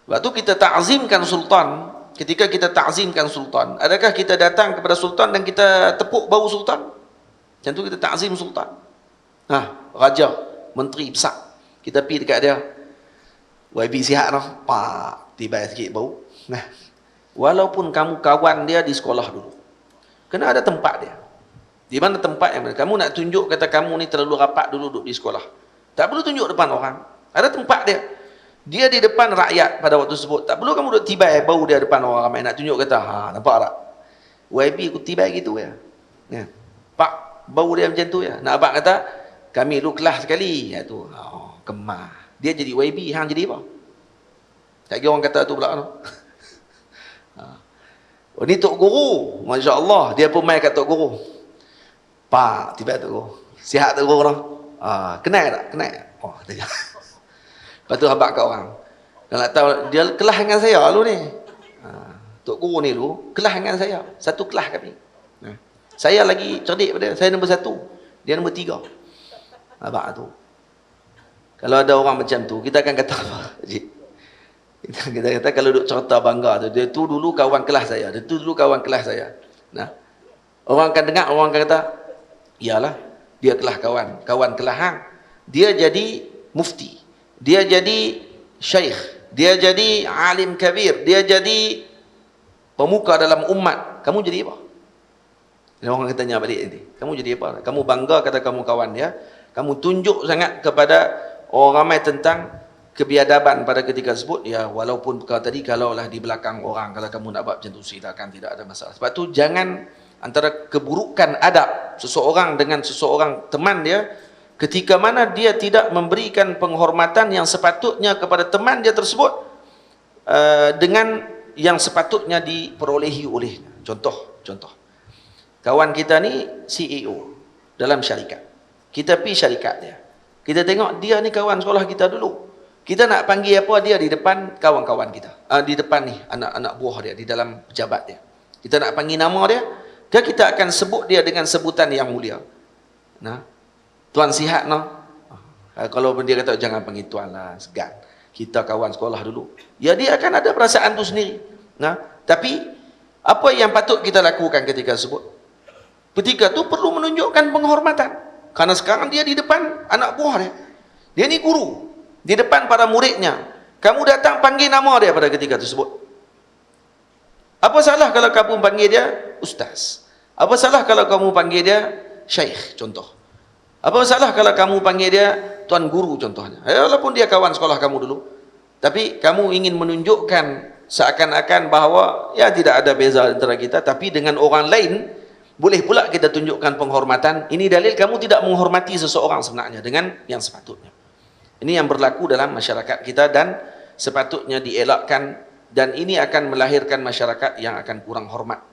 Waktu kita ta'zimkan sultan, ketika kita ta'zimkan sultan, adakah kita datang kepada sultan dan kita tepuk bau sultan? Macam tu kita ta'zim sultan. Raja, menteri besar. Kita pergi dekat dia. YB sihat dah. Pak, tiba sikit bau. Walaupun kamu kawan dia di sekolah dulu. Kena ada tempat dia. Di mana tempat yang kamu nak tunjuk kata kamu ni terlalu rapat dulu duduk di sekolah. Tak perlu tunjuk depan orang. Ada tempat dia. Dia di depan rakyat pada waktu tersebut. Tak perlu kamu duduk tibai bau dia depan orang ramai nak tunjuk kata, nampak tak? YB aku tibai gitu ya. Pak, bau dia macam tu ya. Nak abang kata, kami dulu kelas sekali. Ya tu, kemah. Dia jadi YB, hang jadi apa? Tak kira orang kata tu pula tu. Oh, ni Tok Guru. Masya Allah. Dia pun main kat Tok Guru. Pak, tiba Tok Guru. Sihat Tok Guru tu. Kenal tak? Kenal. Oh, dia. Lepas tu habak kat orang. Kalau nak tahu, dia kelas dengan saya dulu ni. Tok Guru ni dulu, kelas dengan saya. Satu kelas kami. Saya lagi cerdik pada dia. Saya nombor 1. Dia nombor 3. Habak tu. Kalau ada orang macam tu, kita akan kata apa? Kita kata kalau duk cerita bangga tu, dia tu dulu kawan kelas saya. Dia tu dulu kawan kelas saya. Nah. Orang akan dengar, orang akan kata, iyalah, dia kelas kawan. Kawan kelas hang. Dia jadi mufti. Dia jadi syekh. Dia jadi alim kabir. Dia jadi pemuka dalam umat. Kamu jadi apa? Dan orang akan tanya balik nanti. Kamu jadi apa? Kamu bangga kata kamu kawan dia. Kamu tunjuk sangat kepada orang ramai tentang kebiadaban pada ketika tersebut. Ya, walaupun perkara tadi kalaulah di belakang orang, kalau kamu nak buat macam tu, silakan, tidak ada masalah. Sebab tu jangan antara keburukan adab seseorang dengan seseorang teman dia, ketika mana dia tidak memberikan penghormatan yang sepatutnya kepada teman dia tersebut dengan yang sepatutnya diperolehi olehnya. Contoh. Kawan kita ni CEO dalam syarikat. Kita pergi syarikat dia. Kita tengok dia ni kawan sekolah kita dulu. Kita nak panggil apa dia di depan kawan-kawan kita. Di depan ni anak-anak buah dia, di dalam pejabat dia. Kita nak panggil nama dia, kita akan sebut dia dengan sebutan yang mulia. Tuan sihat no. Kalau dia kata jangan panggil tuan lah, segan. Kita kawan sekolah dulu. Ya, dia akan ada perasaan tu sendiri. Tapi apa yang patut kita lakukan ketika tersebut? Ketika tu perlu menunjukkan penghormatan. Karena sekarang dia di depan anak buah dia. Dia ni guru. Di depan para muridnya. Kamu datang panggil nama dia pada ketika tersebut. Apa salah kalau kamu panggil dia ustaz? Apa salah kalau kamu panggil dia syekh, contoh? Apa salah kalau kamu panggil dia tuan guru, contohnya? Walaupun dia kawan sekolah kamu dulu. Tapi kamu ingin menunjukkan seakan-akan bahawa ya tidak ada beza antara kita. Tapi dengan orang lain, boleh pula kita tunjukkan penghormatan. Ini dalil kamu tidak menghormati seseorang sebenarnya dengan yang sepatutnya. Ini yang berlaku dalam masyarakat kita dan sepatutnya dielakkan, dan ini akan melahirkan masyarakat yang akan kurang hormat.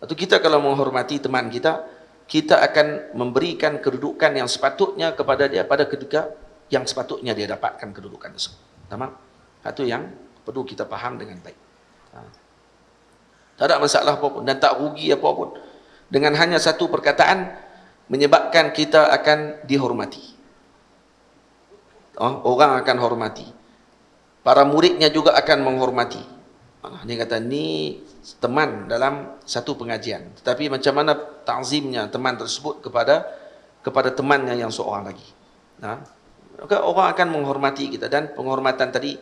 Atau kita kalau menghormati teman kita, kita akan memberikan kedudukan yang sepatutnya kepada dia pada ketika yang sepatutnya dia dapatkan kedudukan tersebut. Tamam? Itu yang perlu kita faham dengan baik. Tak ada masalah apapun dan tak rugi apapun. Dengan hanya satu perkataan menyebabkan kita akan dihormati. Orang akan hormati. Para muridnya juga akan menghormati. Dia kata, ni teman dalam satu pengajian. Tetapi macam mana ta'zimnya teman tersebut kepada temannya yang seorang lagi. Maka orang akan menghormati kita. Dan penghormatan tadi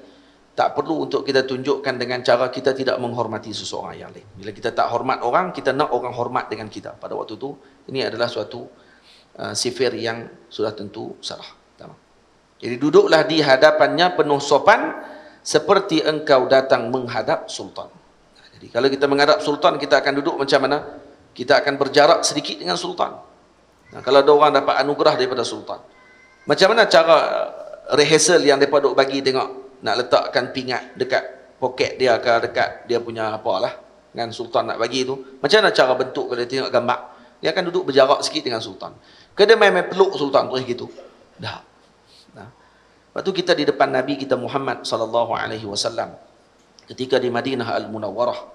tak perlu untuk kita tunjukkan dengan cara kita tidak menghormati seseorang yang lain. Bila kita tak hormat orang, kita nak orang hormat dengan kita. Pada waktu itu, ini adalah suatu sifir yang sudah tentu salah. Jadi duduklah di hadapannya penuh sopan seperti engkau datang menghadap sultan. Jadi kalau kita menghadap sultan, kita akan duduk macam mana? Kita akan berjarak sedikit dengan sultan. Kalau ada orang dapat anugerah daripada sultan, macam mana cara rehearsal yang mereka duk bagi tengok? Nak letakkan pingat dekat poket dia ke dekat dia punya apalah dengan sultan nak bagi tu. Macam mana cara bentuk kalau dia tengok gambar? Dia akan duduk berjarak sikit dengan sultan. Ke dia main peluk sultan terus gitu. Dah. Nah. Lepas tu kita di depan Nabi kita Muhammad sallallahu alaihi wasallam ketika di Madinah Al-Munawwarah.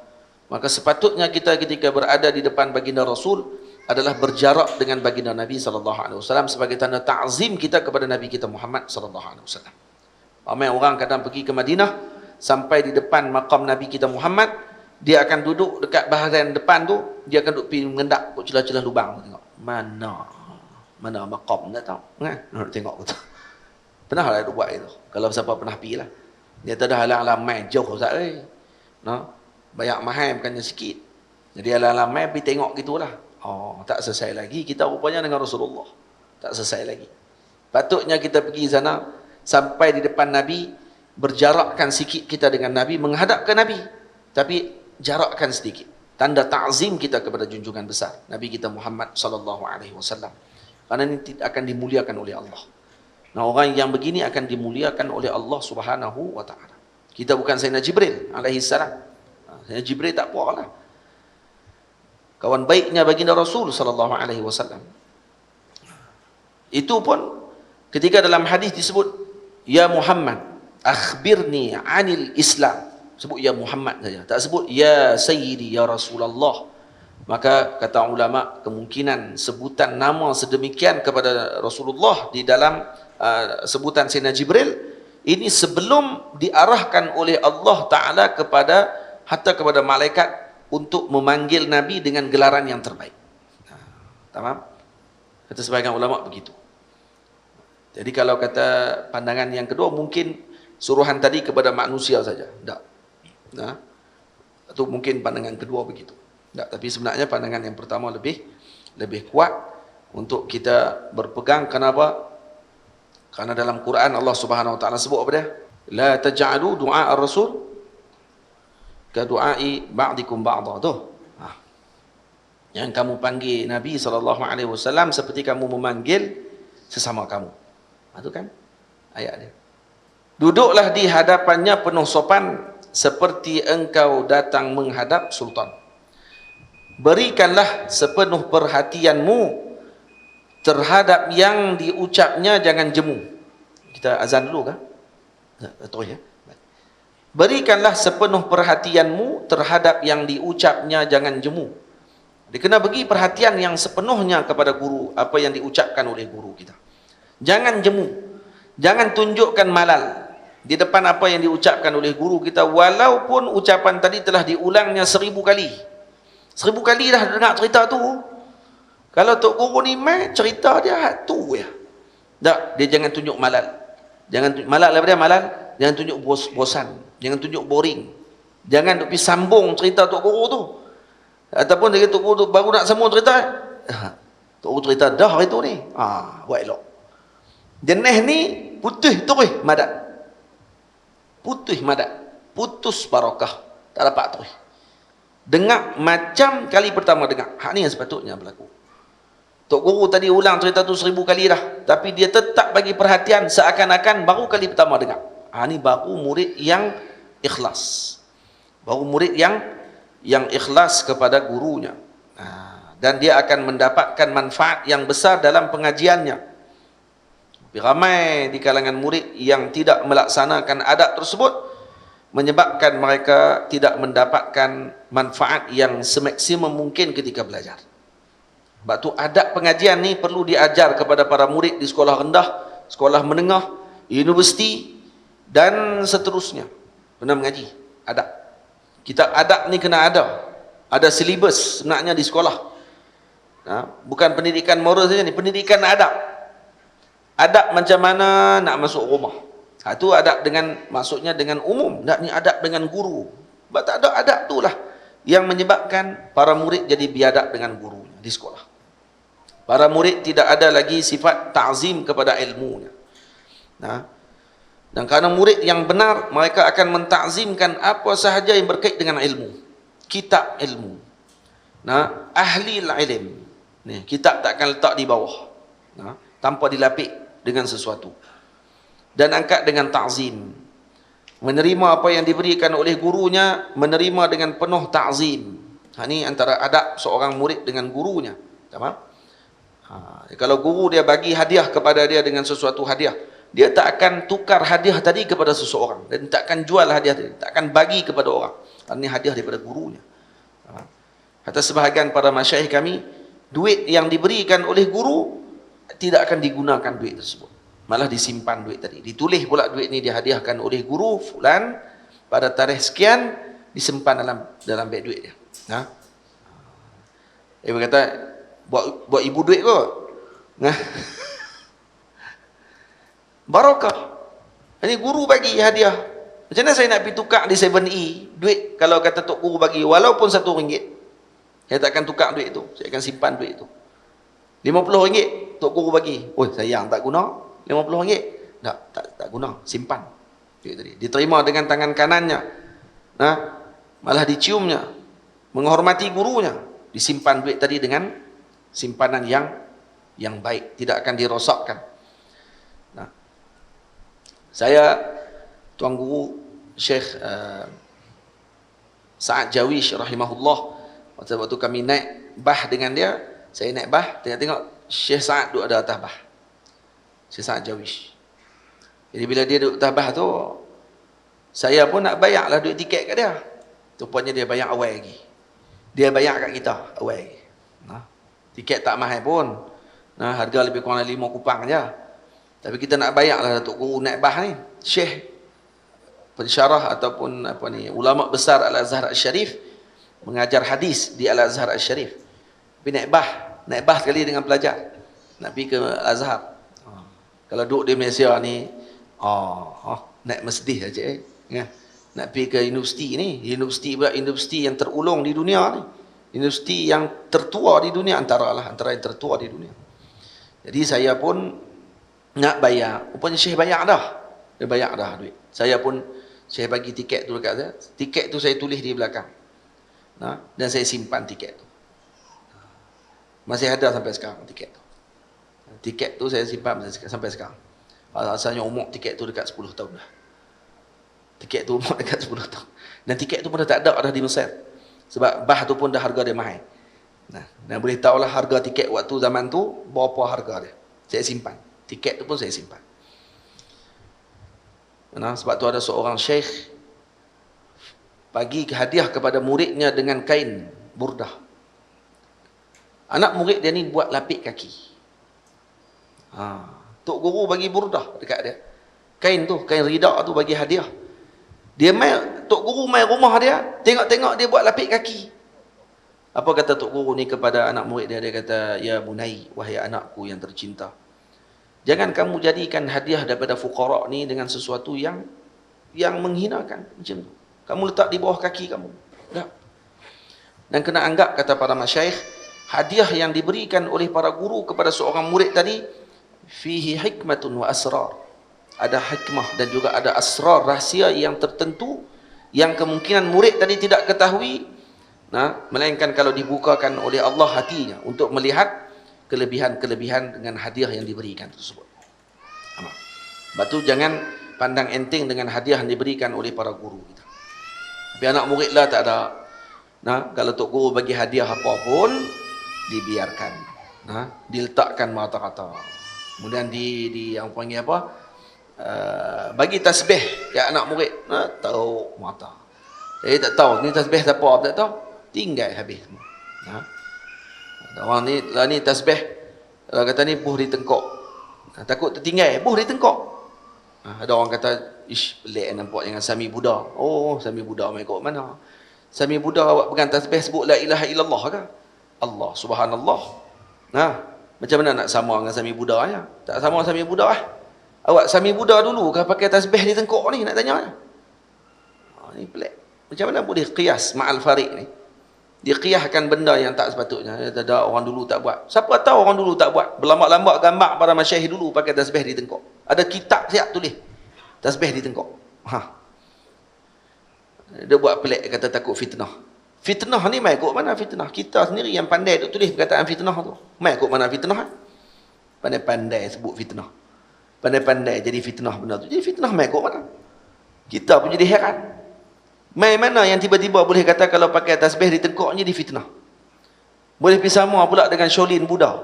Maka sepatutnya kita ketika berada di depan baginda Rasul adalah berjarak dengan baginda Nabi sallallahu alaihi wasallam sebagai tanda ta'zim kita kepada Nabi kita Muhammad sallallahu alaihi wasallam. Ramai orang kadang pergi ke Madinah sampai di depan makam Nabi kita Muhammad, dia akan duduk dekat bahagian depan tu, dia akan duduk pergi mengendap kat celah-celah lubang tengok. Mana makam tak tahu. Nak tengok tu. Pernah lah dia buat itu. Kalau siapa pernah pergi lah. Dia tak ada halang-halang main jauh tak banyak mahal bukannya sikit. Jadi halang-halang main pergi tengok gitulah. Oh, tak selesai lagi kita rupanya dengan Rasulullah. Tak selesai lagi. Patutnya kita pergi sana sampai di depan Nabi, berjarakkan sikit kita dengan Nabi, menghadap ke Nabi. Tapi jarakkan sedikit. Tanda ta'zim kita kepada junjungan besar Nabi kita Muhammad sallallahu alaihi wasallam. Karena ini akan dimuliakan oleh Allah. Nah, orang yang begini akan dimuliakan oleh Allah Subhanahu wa taala. Kita bukan Sayyidina Jibril alaihi salam. Sayyidina Jibril tak apa lah. Kawan baiknya baginda Rasul sallallahu alaihi wasallam. Itu pun ketika dalam hadis disebut ya Muhammad, akhbirni 'anil Islam. Sebut ya Muhammad saja. Tak sebut ya Sayyidi ya Rasulullah. Maka kata ulama kemungkinan sebutan nama sedemikian kepada Rasulullah di dalam sebutan Sayyidina Jibril ini sebelum diarahkan oleh Allah Ta'ala hatta kepada malaikat untuk memanggil Nabi dengan gelaran yang terbaik. Tamam? Kata sebagian ulama begitu. Jadi kalau kata pandangan yang kedua mungkin suruhan tadi kepada manusia saja. Tak. Atau mungkin pandangan kedua begitu. Tak, tapi sebenarnya pandangan yang pertama lebih kuat untuk kita berpegang. Kenapa? Karena dalam Quran Allah Subhanahu wa taala sebut apa dia? La taj'alu du'a ar-rasul ka du'ai ba'dikum ba'dha tu. Yang kamu panggil Nabi sallallahu alaihi wasallam seperti kamu memanggil sesama kamu. Itu kan ayat dia. Duduklah di hadapannya penuh sopan seperti engkau datang menghadap sultan. Berikanlah sepenuh perhatianmu terhadap yang diucapnya, jangan jemu. Kita azan dulu kah? Terus ya. Berikanlah sepenuh perhatianmu terhadap yang diucapnya, jangan jemu. Dia kena bagi perhatian yang sepenuhnya kepada guru, apa yang diucapkan oleh guru kita. Jangan jemu. Jangan tunjukkan malal di depan apa yang diucapkan oleh guru kita, walaupun ucapan tadi telah diulangnya 1000 kali. 1000 kali dah dengar cerita tu. Kalau Tok Guru ni cerita dia tu ya. Tak, dia jangan tunjuk malal. Jangan tunjuk malal apa dia malal? Jangan tunjuk bosan. Jangan tunjuk boring. Jangan duk pergi sambung cerita Tok Guru tu. Ataupun dia Tok Guru tu baru nak sambung cerita. Tok Guru cerita dah hari tu ni. Buat elok. Jenis ni putih terus madat. Putih madat. Putus barakah. Tak dapat terus. Dengar macam kali pertama dengar. Hak ni yang sepatutnya berlaku. Tok Guru tadi ulang cerita tu 1000 kali dah. Tapi dia tetap bagi perhatian seakan-akan baru kali pertama dengar. Ni baru murid yang ikhlas. Baru murid yang ikhlas kepada gurunya. Dan dia akan mendapatkan manfaat yang besar dalam pengajiannya. Tapi ramai di kalangan murid yang tidak melaksanakan adab tersebut, menyebabkan mereka tidak mendapatkan manfaat yang semaksimum mungkin ketika belajar. Sebab tu adab pengajian ni perlu diajar kepada para murid di sekolah rendah, sekolah menengah, universiti dan seterusnya. Kena mengaji adab. Kitab adab ni kena ada. Ada silibus sebenarnya di sekolah. Bukan pendidikan moral saja ni, pendidikan adab. Adab macam mana nak masuk rumah. Itu adab dengan, maksudnya dengan umum. Tak ni adab dengan guru. Sebab tak ada adab tu lah yang menyebabkan para murid jadi biadab dengan gurunya di sekolah. Para murid tidak ada lagi sifat ta'zim kepada ilmunya. Dan kerana murid yang benar, mereka akan mentakzimkan apa sahaja yang berkait dengan ilmu. Kitab ilmu. Ahli ilm. Kitab tak akan letak di bawah. Tanpa dilapik dengan sesuatu. Dan angkat dengan ta'zim. Menerima apa yang diberikan oleh gurunya, menerima dengan penuh ta'zim. Ini antara adab seorang murid dengan gurunya. Faham? Kalau guru dia bagi hadiah kepada dia dengan sesuatu hadiah, dia tak akan tukar hadiah tadi kepada seseorang, dan tak akan jual hadiah tadi, tak akan bagi kepada orang. Ini hadiah daripada gurunya. Kata sebahagian para masyayikh kami, duit yang diberikan oleh guru tidak akan digunakan duit tersebut, malah disimpan duit tadi. Ditulis pula duit ni dihadiahkan oleh guru fulan pada tarikh sekian, disimpan dalam beg duit dia. Dia berkata, buat ibu duit kot. Barakah. Ini guru bagi hadiah. Macam mana saya nak pergi tukar di 7E duit, kalau kata tok guru bagi walaupun RM1, saya tak akan tukar duit itu, saya akan simpan duit itu. RM50 tok guru bagi, oi sayang tak guna. RM50 tak guna, simpan duit tadi. Diterima dengan tangan kanannya, malah diciumnya, menghormati gurunya. Disimpan duit tadi dengan simpanan yang baik, tidak akan dirosakkan. Saya, tuan guru Syekh Sa'ad Jawish rahimahullah, waktu kami naik bah dengan dia, saya naik bah, tengok Syekh Sa'ad duduk ada atas bah, Syekh Sa'ad Jawish. Jadi bila dia duduk atas bah tu, saya pun nak bayar lah duit tiket kat dia. Rupanya dia bayar awal lagi, dia bayar kat kita awal lagi. Tiket tak mahal pun, harga lebih kurang 5 kupang je. Tapi kita nak bayar lah Datuk Guru naik bah ni. Syekh pensyarah ataupun ulama besar Al-Azhar Al-Sharif, mengajar hadis di Al-Azhar Al-Sharif. Tapi naik bah sekali dengan pelajar, nak pergi ke Al-Azhar. Kalau duduk di Malaysia ni, naik Mercedes aja nak pergi ke universiti ni. Universiti yang terulung di dunia ni, universiti yang tertua di dunia, antara yang tertua di dunia. Jadi saya pun nak bayar, rupanya Syekh bayar dah. Dia bayar dah duit. Saya pun, Syekh bagi tiket tu dekat saya. Tiket tu saya tulis di belakang. Dan saya simpan tiket tu. Masih ada sampai sekarang tiket tu. Tiket tu saya simpan sampai sekarang. Asalnya umur tiket tu dekat 10 tahun dah. Tiket tu umur dekat 10 tahun. Dan tiket tu pun dah tak ada dah di Mesir. Sebab bah tu pun dah harga dia mahal. Dan boleh tahulah harga tiket waktu zaman tu berapa harga dia. Saya simpan. Tiket tu pun saya simpan. Sebab tu ada seorang syekh bagi hadiah kepada muridnya dengan kain burdah. Anak murid dia ni buat lapik kaki. Tok guru bagi burdah dekat dia. Kain tu, kain rida tu bagi hadiah. Tok guru mai rumah dia, tengok-tengok dia buat lapik kaki. Apa kata tok guru ni kepada anak murid dia? Dia kata, ya bunai, wahai anakku yang tercinta, jangan kamu jadikan hadiah daripada fuqara ni dengan sesuatu yang menghinakan macam tu. Kamu letak di bawah kaki kamu. Tak. Dan kena anggap, kata para masyayikh, hadiah yang diberikan oleh para guru kepada seorang murid tadi, fihi hikmatun wa asrar. Ada hikmah dan juga ada asrar, rahsia yang tertentu yang kemungkinan murid tadi tidak ketahui, melainkan kalau dibukakan oleh Allah hatinya untuk melihat kelebihan-kelebihan dengan hadiah yang diberikan tersebut. Sebab tu jangan pandang enteng dengan hadiah yang diberikan oleh para guru kita. Tapi anak murid lah tak ada. Kalau tok guru bagi hadiah apa pun, dibiarkan. Diletakkan mata-mata. Kemudian yang panggil apa? Bagi tasbih ke anak murid. Tahu mata. Tak tahu ni tasbih siapa, tak tahu. Tinggal habis semua. Orang ni tasbih, kalau kata ni buh di tengkok, takut tertinggal, buh di tengkok. Ada orang kata, ish, pelik nampak dengan Sami Buddha. Oh, Sami Buddha mai kok mana? Sami Buddha awak pegang tasbih sebut la ilaha illallah ke? Allah subhanallah. Macam mana nak sama dengan Sami Buddha ya? Tak sama Sami Buddha lah. Awak Sami Buddha dulu kah pakai tasbih di tengkok ni, nak tanya. Ni pelik. Macam mana boleh qiyas ma'al fariq ni? Dia qiyahkan benda yang tak sepatutnya. Ada orang dulu tak buat. Siapa tahu orang dulu tak buat? Berlambak-lambak gambar para masyayikh dulu pakai tasbih di tengkok. Ada kitab siap tulis tasbih di tengkok. Dia buat pelik, kata takut fitnah. Fitnah ni mai kok mana fitnah? Kita sendiri yang pandai duk tulis perkataan fitnah tu. Mai kok mana fitnah? Pandai-pandai sebut fitnah. Pandai-pandai jadi fitnah benda tu. Jadi fitnah mai kok mana? Kita pun jadi heran. Mai mana yang tiba-tiba boleh kata kalau pakai tasbih di tengkoknya di fitnah. Boleh pergi sama pula dengan Shaolin Buddha.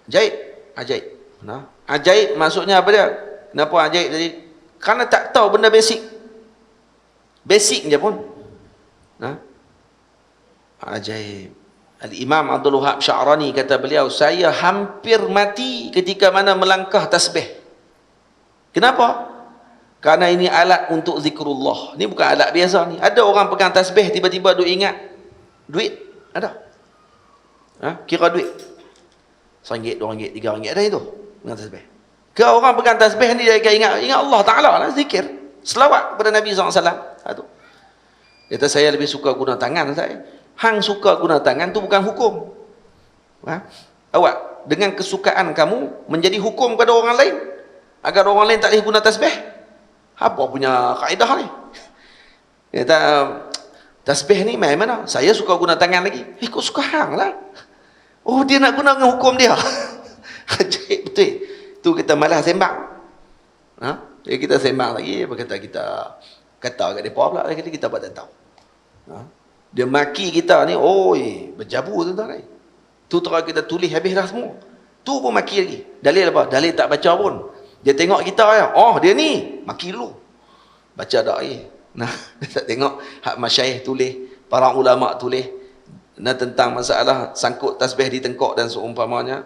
Ajaib. Ajaib. Nah, ajaib maksudnya apa dia? Kenapa ajaib tadi? Karena tak tahu benda basic. Basic je pun. Nah, ajaib. Al-Imam Abdul Wahab Sya'rani kata beliau, saya hampir mati ketika mana melangkah tasbih. Kenapa? Karena ini alat untuk zikrullah. Ini bukan alat biasa ni. Ada orang pegang tasbih tiba-tiba duk ingat duit. Ada. Ha? Kira duit. RM1, RM2, RM3 ada itu. Pegang tasbih. Ke orang pegang tasbih ni dia ingat Allah Ta'ala lah, zikir. Selawat kepada Nabi SAW. Itu. Kata saya lebih suka guna tangan saya. Hang suka guna tangan tu bukan hukum. Ha? Awak dengan kesukaan kamu menjadi hukum kepada orang lain agar orang lain tak boleh guna tasbih. Apa punya kaedah ni? Kata tasbih ni main mana? Saya suka guna tangan lagi. Kau suka hang lah. Oh, dia nak guna dengan hukum dia. Ajaib betul. Tu kita malah sembang. Ha? Jadi kita sembang lagi, apa kata kita kata kat depa pula kita buat tak tahu. Ha? Dia maki kita ni, oi, berjabu tuan-tuan ni. Tu terus kita tulis habis dah semua. Tu pun maki lagi. Dalil apa? Dalil tak baca pun. Dia tengok kita ya. Oh, dia ni maki dulu. Baca dak lagi. Nah, dia tak tengok hak masyayikh tulis, para ulama tulis tentang masalah sangkut tasbih di tengkok dan seumpamanya.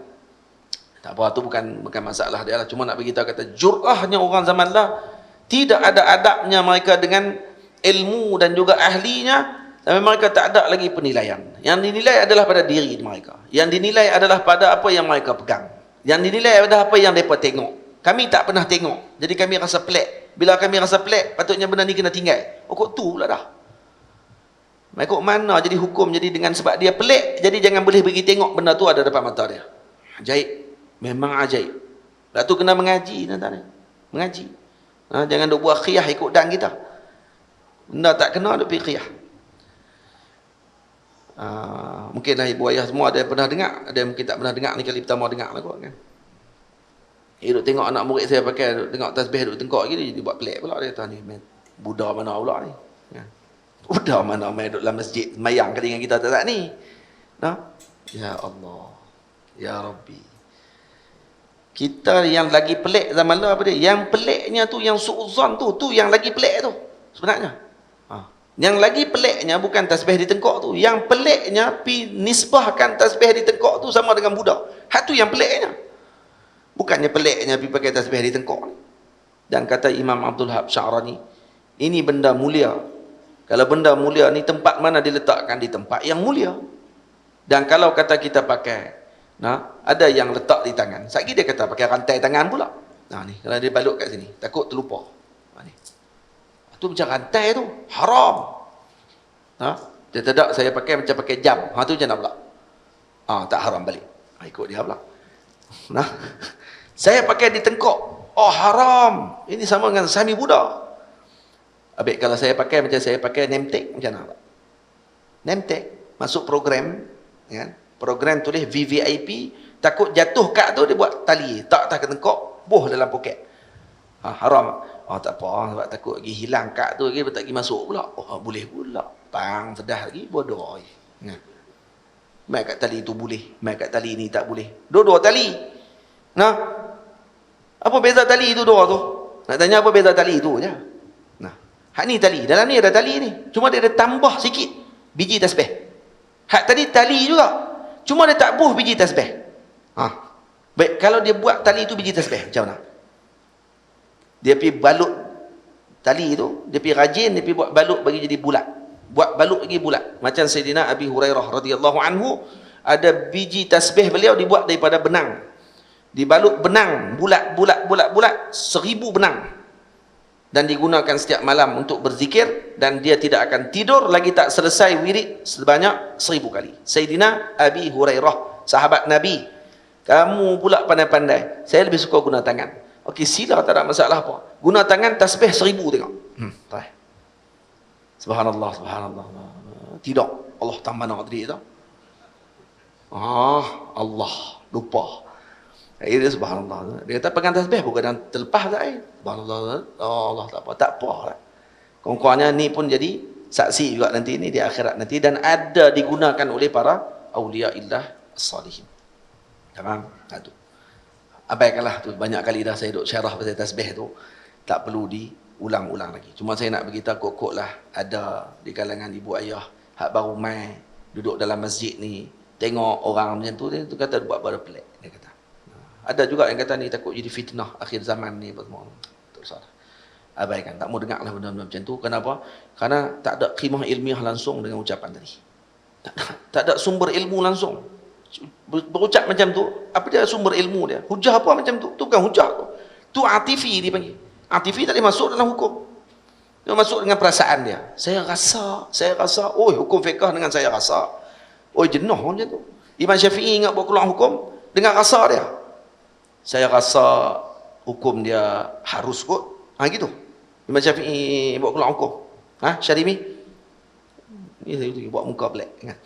Tak apa, tu bukan masalah dia lah. Cuma nak bagi kita kata jur'ahnya orang zaman lah. Tidak ada adabnya mereka dengan ilmu dan juga ahlinya. Tapi mereka tak ada lagi penilaian. Yang dinilai adalah pada diri mereka. Yang dinilai adalah pada apa yang mereka pegang. Yang dinilai adalah apa yang mereka tengok. Kami tak pernah tengok. Jadi kami rasa pelik. Bila kami rasa pelik, patutnya benda ni kena tinggal. Oh, kok tu pula dah. Mereka mana jadi hukum jadi dengan sebab dia pelik. Jadi jangan boleh pergi tengok benda tu ada depan mata dia. Ajaib. Memang ajaib. Lepas tu kena mengaji. Mengaji. Ha, jangan duk buat khiyah ikut dan kita. Benda tak kena duk pergi khiyah. Mungkinlah ibu ayah semua ada yang pernah dengar, ada yang mungkin tak pernah dengar ni, kali pertama dengar lah kot kan. Duk tengok anak murid saya pakai, duk tengok tasbih duk tengkok gini, dia buat pelik pula dia kata ni, Buddha mana pula ni. Ya. Buddha mana main duk dalam masjid semayang kali dengan kita tak ni. Nah, ya Allah. Ya Rabbi. Kita yang lagi pelik zaman lu apa dia? Yang peliknya tu yang su'uzan tu yang lagi pelik tu sebenarnya. Yang lagi peliknya bukan tasbih di tengkok tu. Yang peliknya nisbahkan tasbih di tengkok tu sama dengan Buddha. Hak tu yang peliknya. Bukannya peliknya pergi pakai tasbih di tengkok ni. Dan kata Imam Abdul Wahab Sya'rani, ini benda mulia. Kalau benda mulia ni tempat mana diletakkan? Di tempat yang mulia. Dan kalau kata kita pakai, nah, ada yang letak di tangan. Sekali dia kata pakai rantai tangan pula. Nah ni, kalau dia balut kat sini, takut terlupa. Nah, ni. Tu macam rantai tu haram. Ha? Dia tidak saya pakai macam pakai jam. Ha tu macam mana pula? Tak haram balik. Ikut dia pula. Nah. Saya pakai di tengkok. Oh haram. Ini sama dengan Sami Buddha. Habis kalau saya pakai macam saya pakai name tag macam mana? Name tag masuk program, kan? Program tulis VVIP, takut jatuh kad tu dia buat tali, tak ke tengkok, boh dalam poket. Haram. Oh tak apa, sebab takut lagi hilang kad tu lagi, tak lagi masuk pula. Oh boleh pula. Pang sedah lagi bodoh. Nah. Mai kat tali tu boleh, mai kat tali ni tak boleh. Dua-dua tali. Nah. Apa beza tali tu dua tu? Nak tanya apa beza tali tu je. Nah. Hak ni tali, dalam ni ada tali ni. Cuma dia ada tambah sikit biji tasbih. Hak tadi tali juga. Cuma dia tak buh biji tasbih. Baik, kalau dia buat tali tu biji tasbih, macam mana? Dia pergi balut tali tu, dia pergi rajin, dia pergi buat balut bagi jadi bulat. Buat balut lagi bulat. Macam Sayyidina Abi Hurairah radhiyallahu anhu, ada biji tasbih beliau dibuat daripada benang. Dibalut benang, bulat, 1000 benang. Dan digunakan setiap malam untuk berzikir, dan dia tidak akan tidur lagi tak selesai wirid sebanyak 1000 kali. Sayyidina Abi Hurairah, sahabat Nabi. Kamu pula pandai-pandai. Saya lebih suka guna tangan. Okey, sila, tak ada masalah apa. Guna tangan tasbih 1000 tengok. Subhanallah, subhanallah. Tidak. Allah tambah nak tadi tu. Allah lupa. Dia subhanallah. Dia kata pegang tasbih bukan dan terlepas tak. Subhanallah. Allah tak apa. Tak apa. Kurang-kurangnya ni pun jadi saksi juga nanti ni di akhirat nanti, dan ada digunakan oleh para awliya illah salihin. Faham? Tu. Abaikanlah tu, banyak kali dah saya duk syarah pasal tasbih tu. Tak perlu diulang-ulang lagi. Cuma saya nak beritahu kokok lah, ada di kalangan ibu ayah hak baru mai duduk dalam masjid ni, tengok orang macam tu, dia tu kata buat benda pelik, dia kata. Ada juga yang kata ni takut jadi fitnah akhir zaman ni apa semua. Tak usah. Abaikan, tak mau dengarlah benda-benda macam tu. Kenapa? Karena tak ada khidmah ilmiah langsung dengan ucapan tadi. Tak ada sumber ilmu langsung. Berucap macam tu, apa dia sumber ilmu dia? Hujah apa macam tu? Tu bukan hujah tu. Tu atifi dipanggil. Atifi tak boleh masuk dalam hukum. Dia masuk dengan perasaan dia. Saya rasa. Oh, hukum fiqh dengan saya rasa. Oh, jenuh macam tu. Imam Syafi'i ingat buat keluar hukum dengan rasa dia. Saya rasa hukum dia harus kot. Gitu. Imam Syafi'i buat keluar hukum. Syarimi? Ni saya buat muka black. Ingat.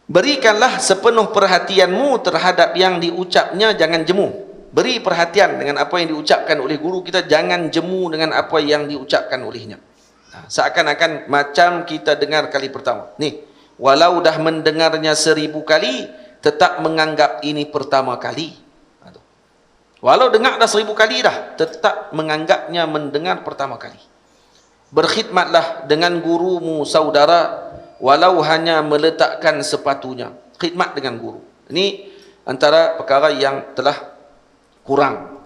Berikanlah sepenuh perhatianmu terhadap yang diucapnya, jangan jemu. Beri perhatian dengan apa yang diucapkan oleh guru kita, jangan jemu dengan apa yang diucapkan olehnya. Seakan-akan macam kita dengar kali pertama. Ni, walau dah mendengarnya 1000 kali, tetap menganggap ini pertama kali. Walau dengar dah 1000 kali dah, tetap menganggapnya mendengar pertama kali. Berkhidmatlah dengan gurumu saudara, walau hanya meletakkan sepatunya. Khidmat dengan guru. Ini antara perkara yang telah kurang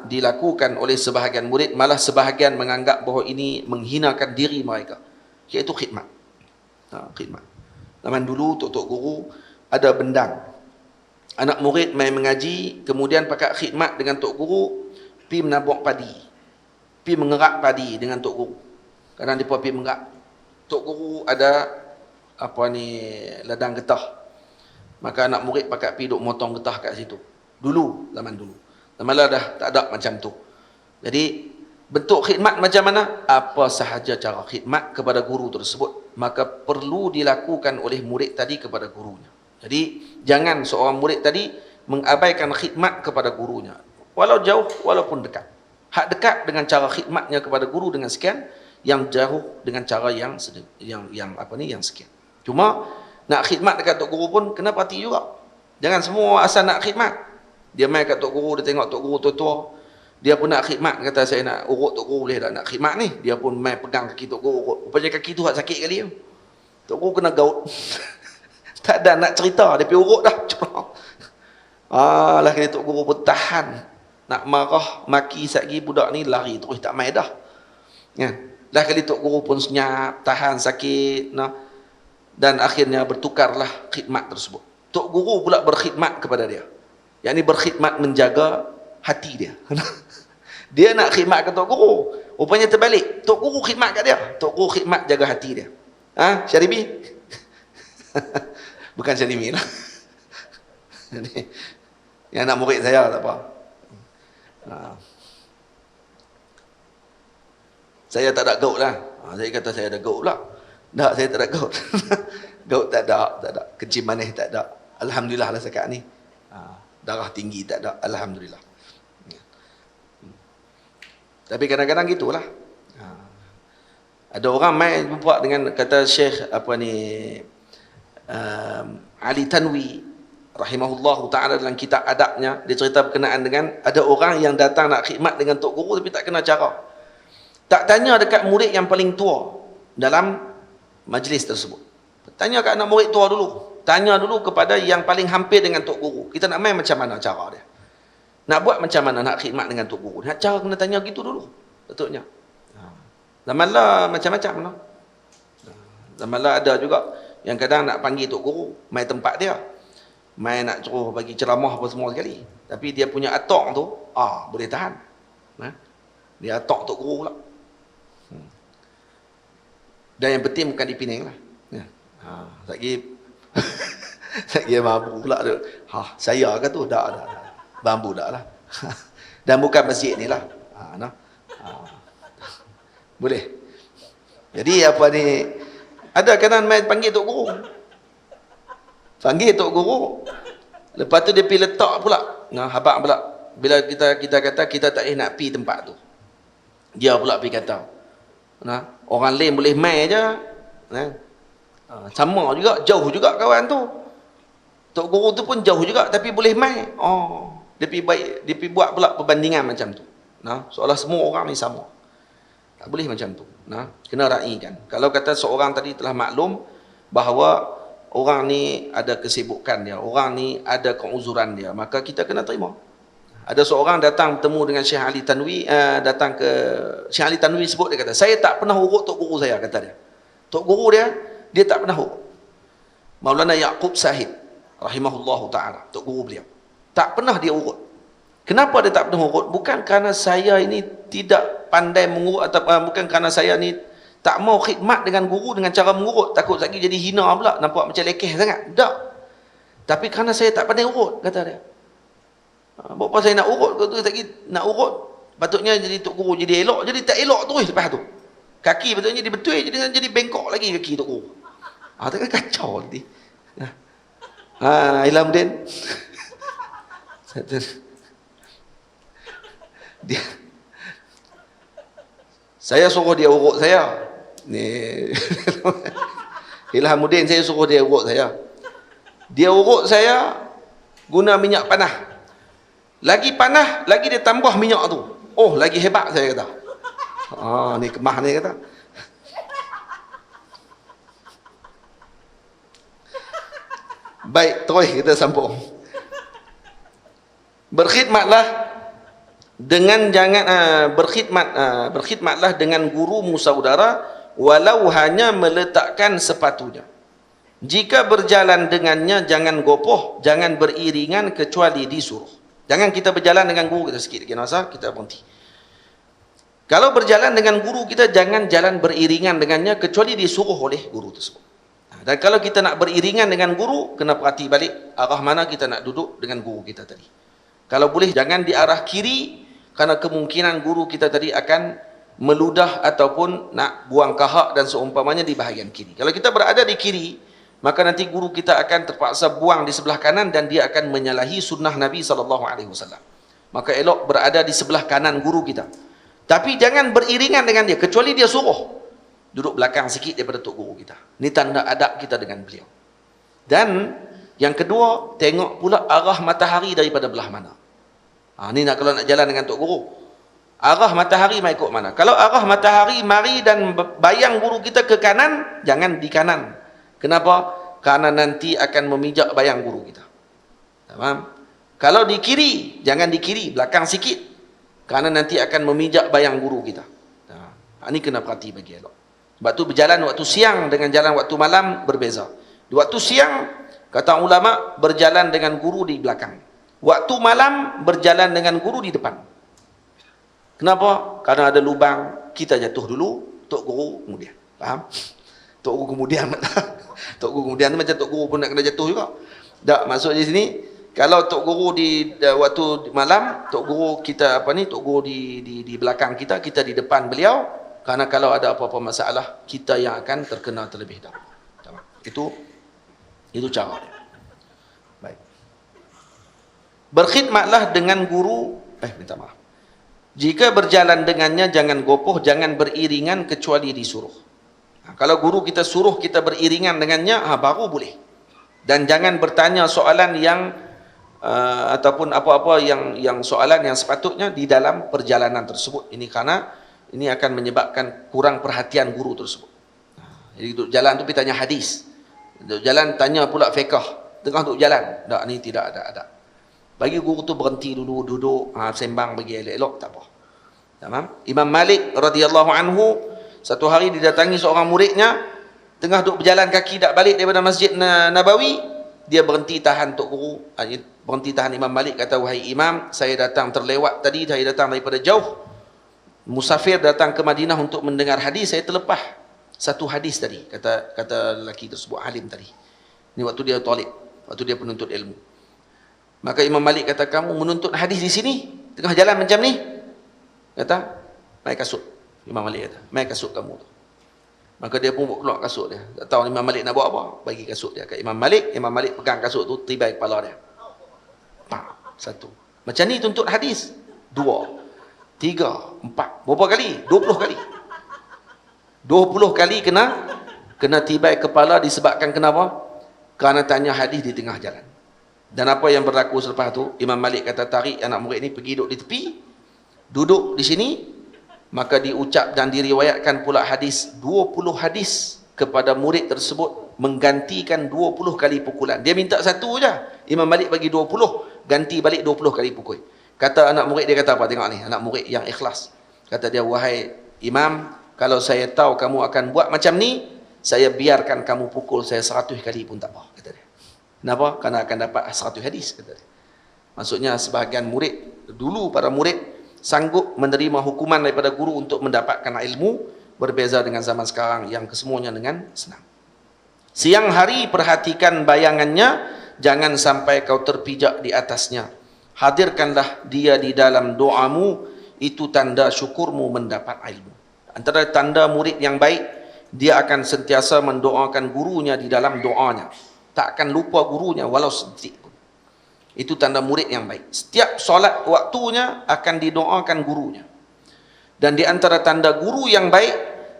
dilakukan oleh sebahagian murid, malah sebahagian menganggap bahawa ini menghinakan diri mereka, iaitu khidmat. Khidmat. Zaman dulu tok-tok guru ada bendang. Anak murid main mengaji, kemudian pakai khidmat dengan tok guru, pi menabuk padi, pi mengerak padi dengan tok guru. Kadang depa pi mengerak. Tok guru ada ladang getah. Maka anak murid pakai pi duk motong getah kat situ. Dulu, zaman dulu. Lama-lama dah tak ada macam tu. Jadi bentuk khidmat macam mana? Apa sahaja cara khidmat kepada guru tersebut, maka perlu dilakukan oleh murid tadi kepada gurunya. Jadi jangan seorang murid tadi mengabaikan khidmat kepada gurunya, walau jauh walaupun dekat. Hak dekat dengan cara khidmatnya kepada guru dengan sekian, yang jauh dengan cara yang sekian. Cuma nak khidmat dekat tok guru pun kena perhati juga. Jangan semua asal nak khidmat. Dia main kat tok guru, dia tengok tok guru tua-tua, dia pun nak khidmat, kata saya nak urut tok guru, boleh tak nak khidmat ni? Dia pun main pegang kaki tok guru urut. Rupanya kaki tu hak sakit kali tu. Tok guru kena gaut. Tak ada nak cerita, dia pergi urut dah. Lah kali tok guru pun tahan. Nak marah, maki satgi budak ni lari terus tak main dah. Lah kali tok guru pun senyap, tahan sakit. Dan akhirnya bertukarlah khidmat tersebut. Tok guru pula berkhidmat kepada dia. Yang ni berkhidmat menjaga hati dia. Dia nak khidmat ke tok guru, rupanya terbalik. Tok guru khidmat kat dia, tok guru khidmat jaga hati dia. Syaribi? Bukan Syarimi lah. Yang anak murid saya tak apa. Saya tak ada gaut lah. Saya kata saya ada gaut pula. Tak, saya tak ada gaut. Gaut tak ada. Kencing manis tak ada. Alhamdulillah lah sekarang ni. Darah tinggi tak ada. Alhamdulillah. Tapi kadang-kadang gitulah. Ada orang main buat dengan kata Syekh Ali Tanwi rahimahullahu ta'ala dalam kitab adabnya, dia cerita berkenaan dengan ada orang yang datang nak khidmat dengan tok guru tapi tak kena cara. Tak tanya dekat murid yang paling tua dalam majlis tersebut. Tanya kat anak murid tua dulu. Tanya dulu kepada yang paling hampir dengan tok guru. Kita nak main macam mana cara dia? Nak buat macam mana nak khidmat dengan tok guru? Nak cara kena tanya gitu dulu. Betulnya. Zaman lah macam-macam lah. Zaman lah ada juga yang kadang nak panggil tok guru mai tempat dia, mai nak suruh bagi ceramah apa semua sekali, tapi dia punya atok tu boleh tahan. Dia atok tok guru pula. Dan yang penting bukan di Penang lah. Lagi lagi bambu pula tu. Saya ke tu? Dah. Bambu dah lah. Dan bukan masjid ni lah. Boleh. Jadi ada kadang main panggil tok guru. Panggil tok guru. Lepas tu dia pergi letak pula. Habaq pula. Bila kita kata kita tak nak pi tempat tu. Dia pula pergi kata, nah, orang lain boleh mai aja. Nah, sama juga, jauh juga kawan tu. Tok guru tu pun jauh juga tapi boleh mai. Oh, dia pergi baik, dia pergi buat pula perbandingan macam tu. Nah, seolah semua orang ni sama. Tak boleh macam tu. Nah, kena raikan. Kalau kata seorang tadi telah maklum bahawa orang ni ada kesibukan dia, orang ni ada keuzuran dia, maka kita kena terima. Ada seorang datang bertemu dengan Syekh Ali Tanwi, datang ke Syekh Ali Tanwi sebut, dia kata, saya tak pernah urut tok guru saya, kata dia. Tok guru dia tak pernah urut. Maulana Yaqub Sahib rahimahullahu taala, tok guru beliau, tak pernah dia urut. Kenapa dia tak pernah urut? Bukan kerana saya ini tidak pandai mengurut, atau bukan kerana saya ni tak mau khidmat dengan guru dengan cara mengurut, takut lagi jadi hina pula, nampak macam lekeh sangat. Tak. Tapi kerana saya tak pandai urut, kata dia. Berapa saya nak urut, tu lagi nak urut, patutnya jadi tok guru jadi elok, jadi tak elok terus lepas tu. Kaki patutnya jadi betul, jadi bengkok lagi kaki tok guru. Takkan kacau nanti. Ilhamuddin. Dia, saya suruh dia urut saya. Ni Ilhamuddin, saya suruh dia urut saya. Dia urut saya guna minyak panah. Lagi panah, lagi dia tambah minyak tu. Oh, lagi hebat, saya kata. Ni kemah ni, kata. Baik, terus kita sambung. Berkhidmatlah dengan berkhidmatlah dengan gurumu saudara, walau hanya meletakkan sepatunya. Jika berjalan dengannya, jangan gopoh, jangan beriringan kecuali disuruh. Jangan kita berjalan dengan guru kita, sikit lagi masa kita berhenti. Kalau berjalan dengan guru kita, jangan jalan beriringan dengannya kecuali disuruh oleh guru tersebut. Dan kalau kita nak beriringan dengan guru, kena perhati balik arah mana kita nak duduk dengan guru kita tadi. Kalau boleh jangan di arah kiri, kerana kemungkinan guru kita tadi akan meludah ataupun nak buang kahak dan seumpamanya di bahagian kiri. Kalau kita berada di kiri, maka nanti guru kita akan terpaksa buang di sebelah kanan dan dia akan menyalahi sunnah Nabi SAW. Maka elok berada di sebelah kanan guru kita. Tapi jangan beriringan dengan dia, kecuali dia suruh. Duduk belakang sikit daripada tok guru kita. Ini tanda adab kita dengan beliau. Dan yang kedua, tengok pula arah matahari daripada belah mana. Ni nak, kalau nak jalan dengan tok guru, arah matahari mai ikut mana. Kalau arah matahari mari dan bayang guru kita ke kanan, jangan di kanan. Kenapa? Karena nanti akan memijak bayang guru kita. Faham? Kalau di kiri, jangan di kiri, belakang sikit. Karena nanti akan memijak bayang guru kita. Ini kena perhati bagi elok. Sebab tu berjalan waktu siang dengan jalan waktu malam berbeza. Di waktu siang, kata ulama, berjalan dengan guru di belakang. Waktu malam, berjalan dengan guru di depan. Kenapa? Karena ada lubang, kita jatuh dulu, tok guru kemudian. Faham? Tok guru kemudian. Tok guru kemudian tu macam tok guru pun nak kena jatuh juga. Tak, maksud di sini, kalau tok guru di waktu malam, tok guru kita tok guru di belakang kita, kita di depan beliau, karena kalau ada apa-apa masalah, kita yang akan terkena terlebih dahulu. Itu cara dia. Baik. Berkhidmatlah dengan guru, minta maaf. Jika berjalan dengannya, jangan gopoh, jangan beriringan kecuali disuruh. Kalau guru kita suruh kita beriringan dengannya, baru boleh. Dan jangan bertanya soalan yang ataupun apa-apa yang soalan yang sepatutnya di dalam perjalanan tersebut. Ini karena ini akan menyebabkan kurang perhatian guru tersebut. Jadi duduk jalan tu pergi tanya hadis. Duduk jalan tanya pula fiqh. Tengah duduk jalan. Tak, ni tidak ada. Bagi guru tu berhenti dulu, duduk, sembang bagi elok-elok, tak apa. Tamam? Imam Malik radhiyallahu anhu, satu hari didatangi seorang muridnya, tengah duduk berjalan kaki tak balik daripada Masjid Nabawi, dia berhenti tahan tok guru, berhenti tahan Imam Malik, kata, wahai Imam, saya datang terlewat tadi, saya datang daripada jauh, musafir datang ke Madinah untuk mendengar hadis, saya terlepah satu hadis tadi, kata lelaki tersebut, alim tadi. Ini waktu dia talib, waktu dia penuntut ilmu. Maka Imam Malik kata, kamu menuntut hadis di sini, tengah jalan macam ni? Kata, mai kasut. Imam Malik kata, mai kasut kamu tu. Maka dia pun keluar kasut dia. Tak tahu Imam Malik nak buat apa, bagi kasut dia kat Imam Malik. Imam Malik pegang kasut tu, tibai kepala dia. Satu. Macam ni tuntut hadis. Dua. 3, 4, berapa kali? 20 kali. 20 kali kena tibai kepala disebabkan kenapa? Kerana tanya hadis di tengah jalan. Dan apa yang berlaku selepas tu? Imam Malik kata tarik anak murid ni pergi duduk di tepi, duduk di sini, maka diucap dan diriwayatkan pula hadis, 20 hadis kepada murid tersebut menggantikan 20 kali pukulan. Dia minta satu je, Imam Malik bagi 20, ganti balik 20 kali pukul. Kata anak murid, dia kata apa? Tengok ni, anak murid yang ikhlas. Kata dia, wahai Imam, kalau saya tahu kamu akan buat macam ni, saya biarkan kamu pukul saya 100 kali pun tak apa, kata dia. Kenapa? Kerana akan dapat 100 hadis, kata dia. Maksudnya sebahagian murid, dulu para murid sanggup menerima hukuman daripada guru untuk mendapatkan ilmu, berbeza dengan zaman sekarang yang kesemuanya dengan senang. Siang hari perhatikan bayangannya, jangan sampai kau terpijak di atasnya. Hadirkanlah dia di dalam doamu, itu tanda syukurmu mendapat ilmu. Antara tanda murid yang baik, dia akan sentiasa mendoakan gurunya di dalam doanya. Tak akan lupa gurunya walau sedetik pun. Itu tanda murid yang baik. Setiap solat waktunya akan didoakan gurunya. Dan di antara tanda guru yang baik,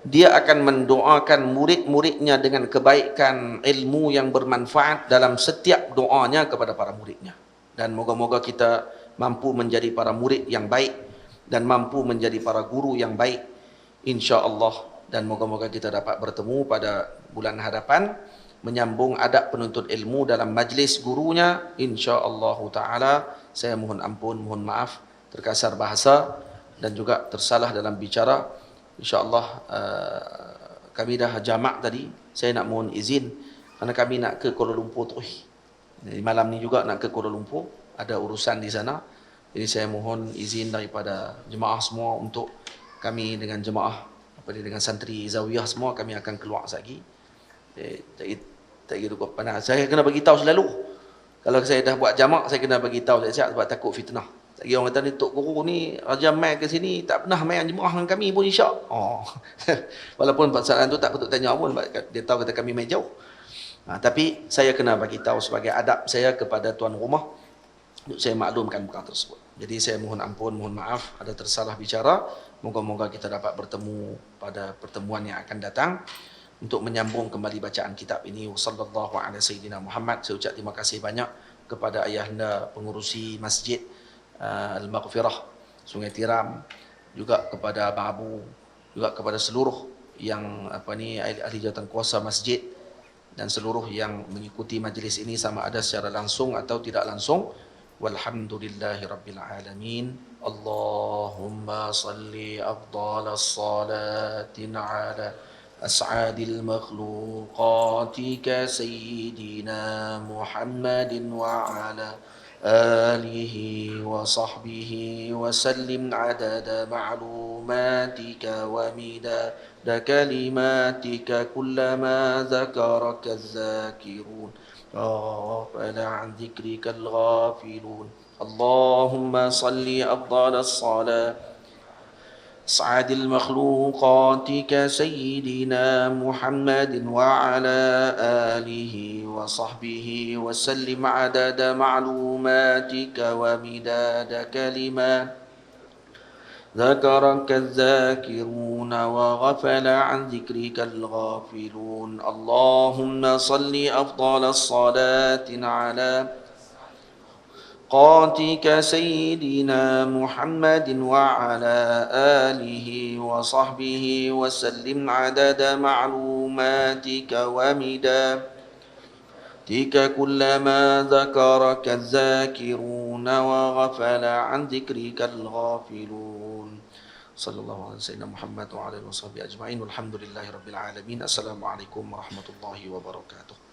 dia akan mendoakan murid-muridnya dengan kebaikan, ilmu yang bermanfaat dalam setiap doanya kepada para muridnya. Dan moga-moga kita mampu menjadi para murid yang baik dan mampu menjadi para guru yang baik, insya-Allah. Dan moga-moga kita dapat bertemu pada bulan hadapan, menyambung adab penuntut ilmu dalam majlis gurunya, insya-Allah taala. Saya mohon ampun, mohon maaf terkasar bahasa dan juga tersalah dalam bicara. InsyaAllah kami dah jamak tadi. Saya nak mohon izin kerana kami nak ke Kuala Lumpur terus. Jadi malam ni juga nak ke Kuala Lumpur, ada urusan di sana. Jadi saya mohon izin daripada jemaah semua untuk kami dengan jemaah dengan santri Zawiyah semua, kami akan keluar lagi. Tak kira panas. Saya kena bagi tahu selalu. Kalau saya dah buat jamak, saya kena bagi tahu siap-siap sebab takut fitnah. Tak kira orang kata ni, Tok Guru ni Raja mai ke sini tak pernah mai jemaah dengan kami pun insya. Oh. Walaupun soalan tu tak patut tanya pun, dia tahu kata kami mai jauh. Tapi saya kena bagi tahu sebagai adab saya kepada tuan rumah untuk saya maklumkan perkara tersebut. Jadi saya mohon ampun, mohon maaf ada tersalah bicara. Moga-moga kita dapat bertemu pada pertemuan yang akan datang untuk menyambung kembali bacaan kitab ini. Sallallahu alaihi sayyidina Muhammad. Saya ucap terima kasih banyak kepada ayahanda pengurusi masjid Al-Maghfirah Sungai Tiram, juga kepada Abang Abu, juga kepada seluruh yang ahli jawatan kuasa masjid dan seluruh yang mengikuti majlis ini sama ada secara langsung atau tidak langsung. Walhamdulillahi rabbil alamin. Allahumma salli afdalas salatin ala as'adil makhluqatika sayyidina Muhammadin wa ala alihi wa sahbihi wa sallim adada ma'lumatika wa midada kalimatika kullama zakaraka az-zakirun غافل عن ذكرك الغافلون اللهم صل أفضل الصلاة أسعد المخلوقات كسيدنا محمد وعلى آله وصحبه وسلم عدد معلوماتك ومداد كلمات ذكرك الذاكرون وغفل عن ذكرك الغافلون اللهم صل أفضل الصلاة على قاتك سيدنا محمد وعلى آله وصحبه وسلم عدد معلوماتك ومدادك كلما ذكرك الذاكرون وغفل عن ذكرك الغافلون صلى الله على سيدنا محمد وعلى آله وصحبه أجمعين والحمد لله رب العالمين. السلام عليكم ورحمة الله وبركاته.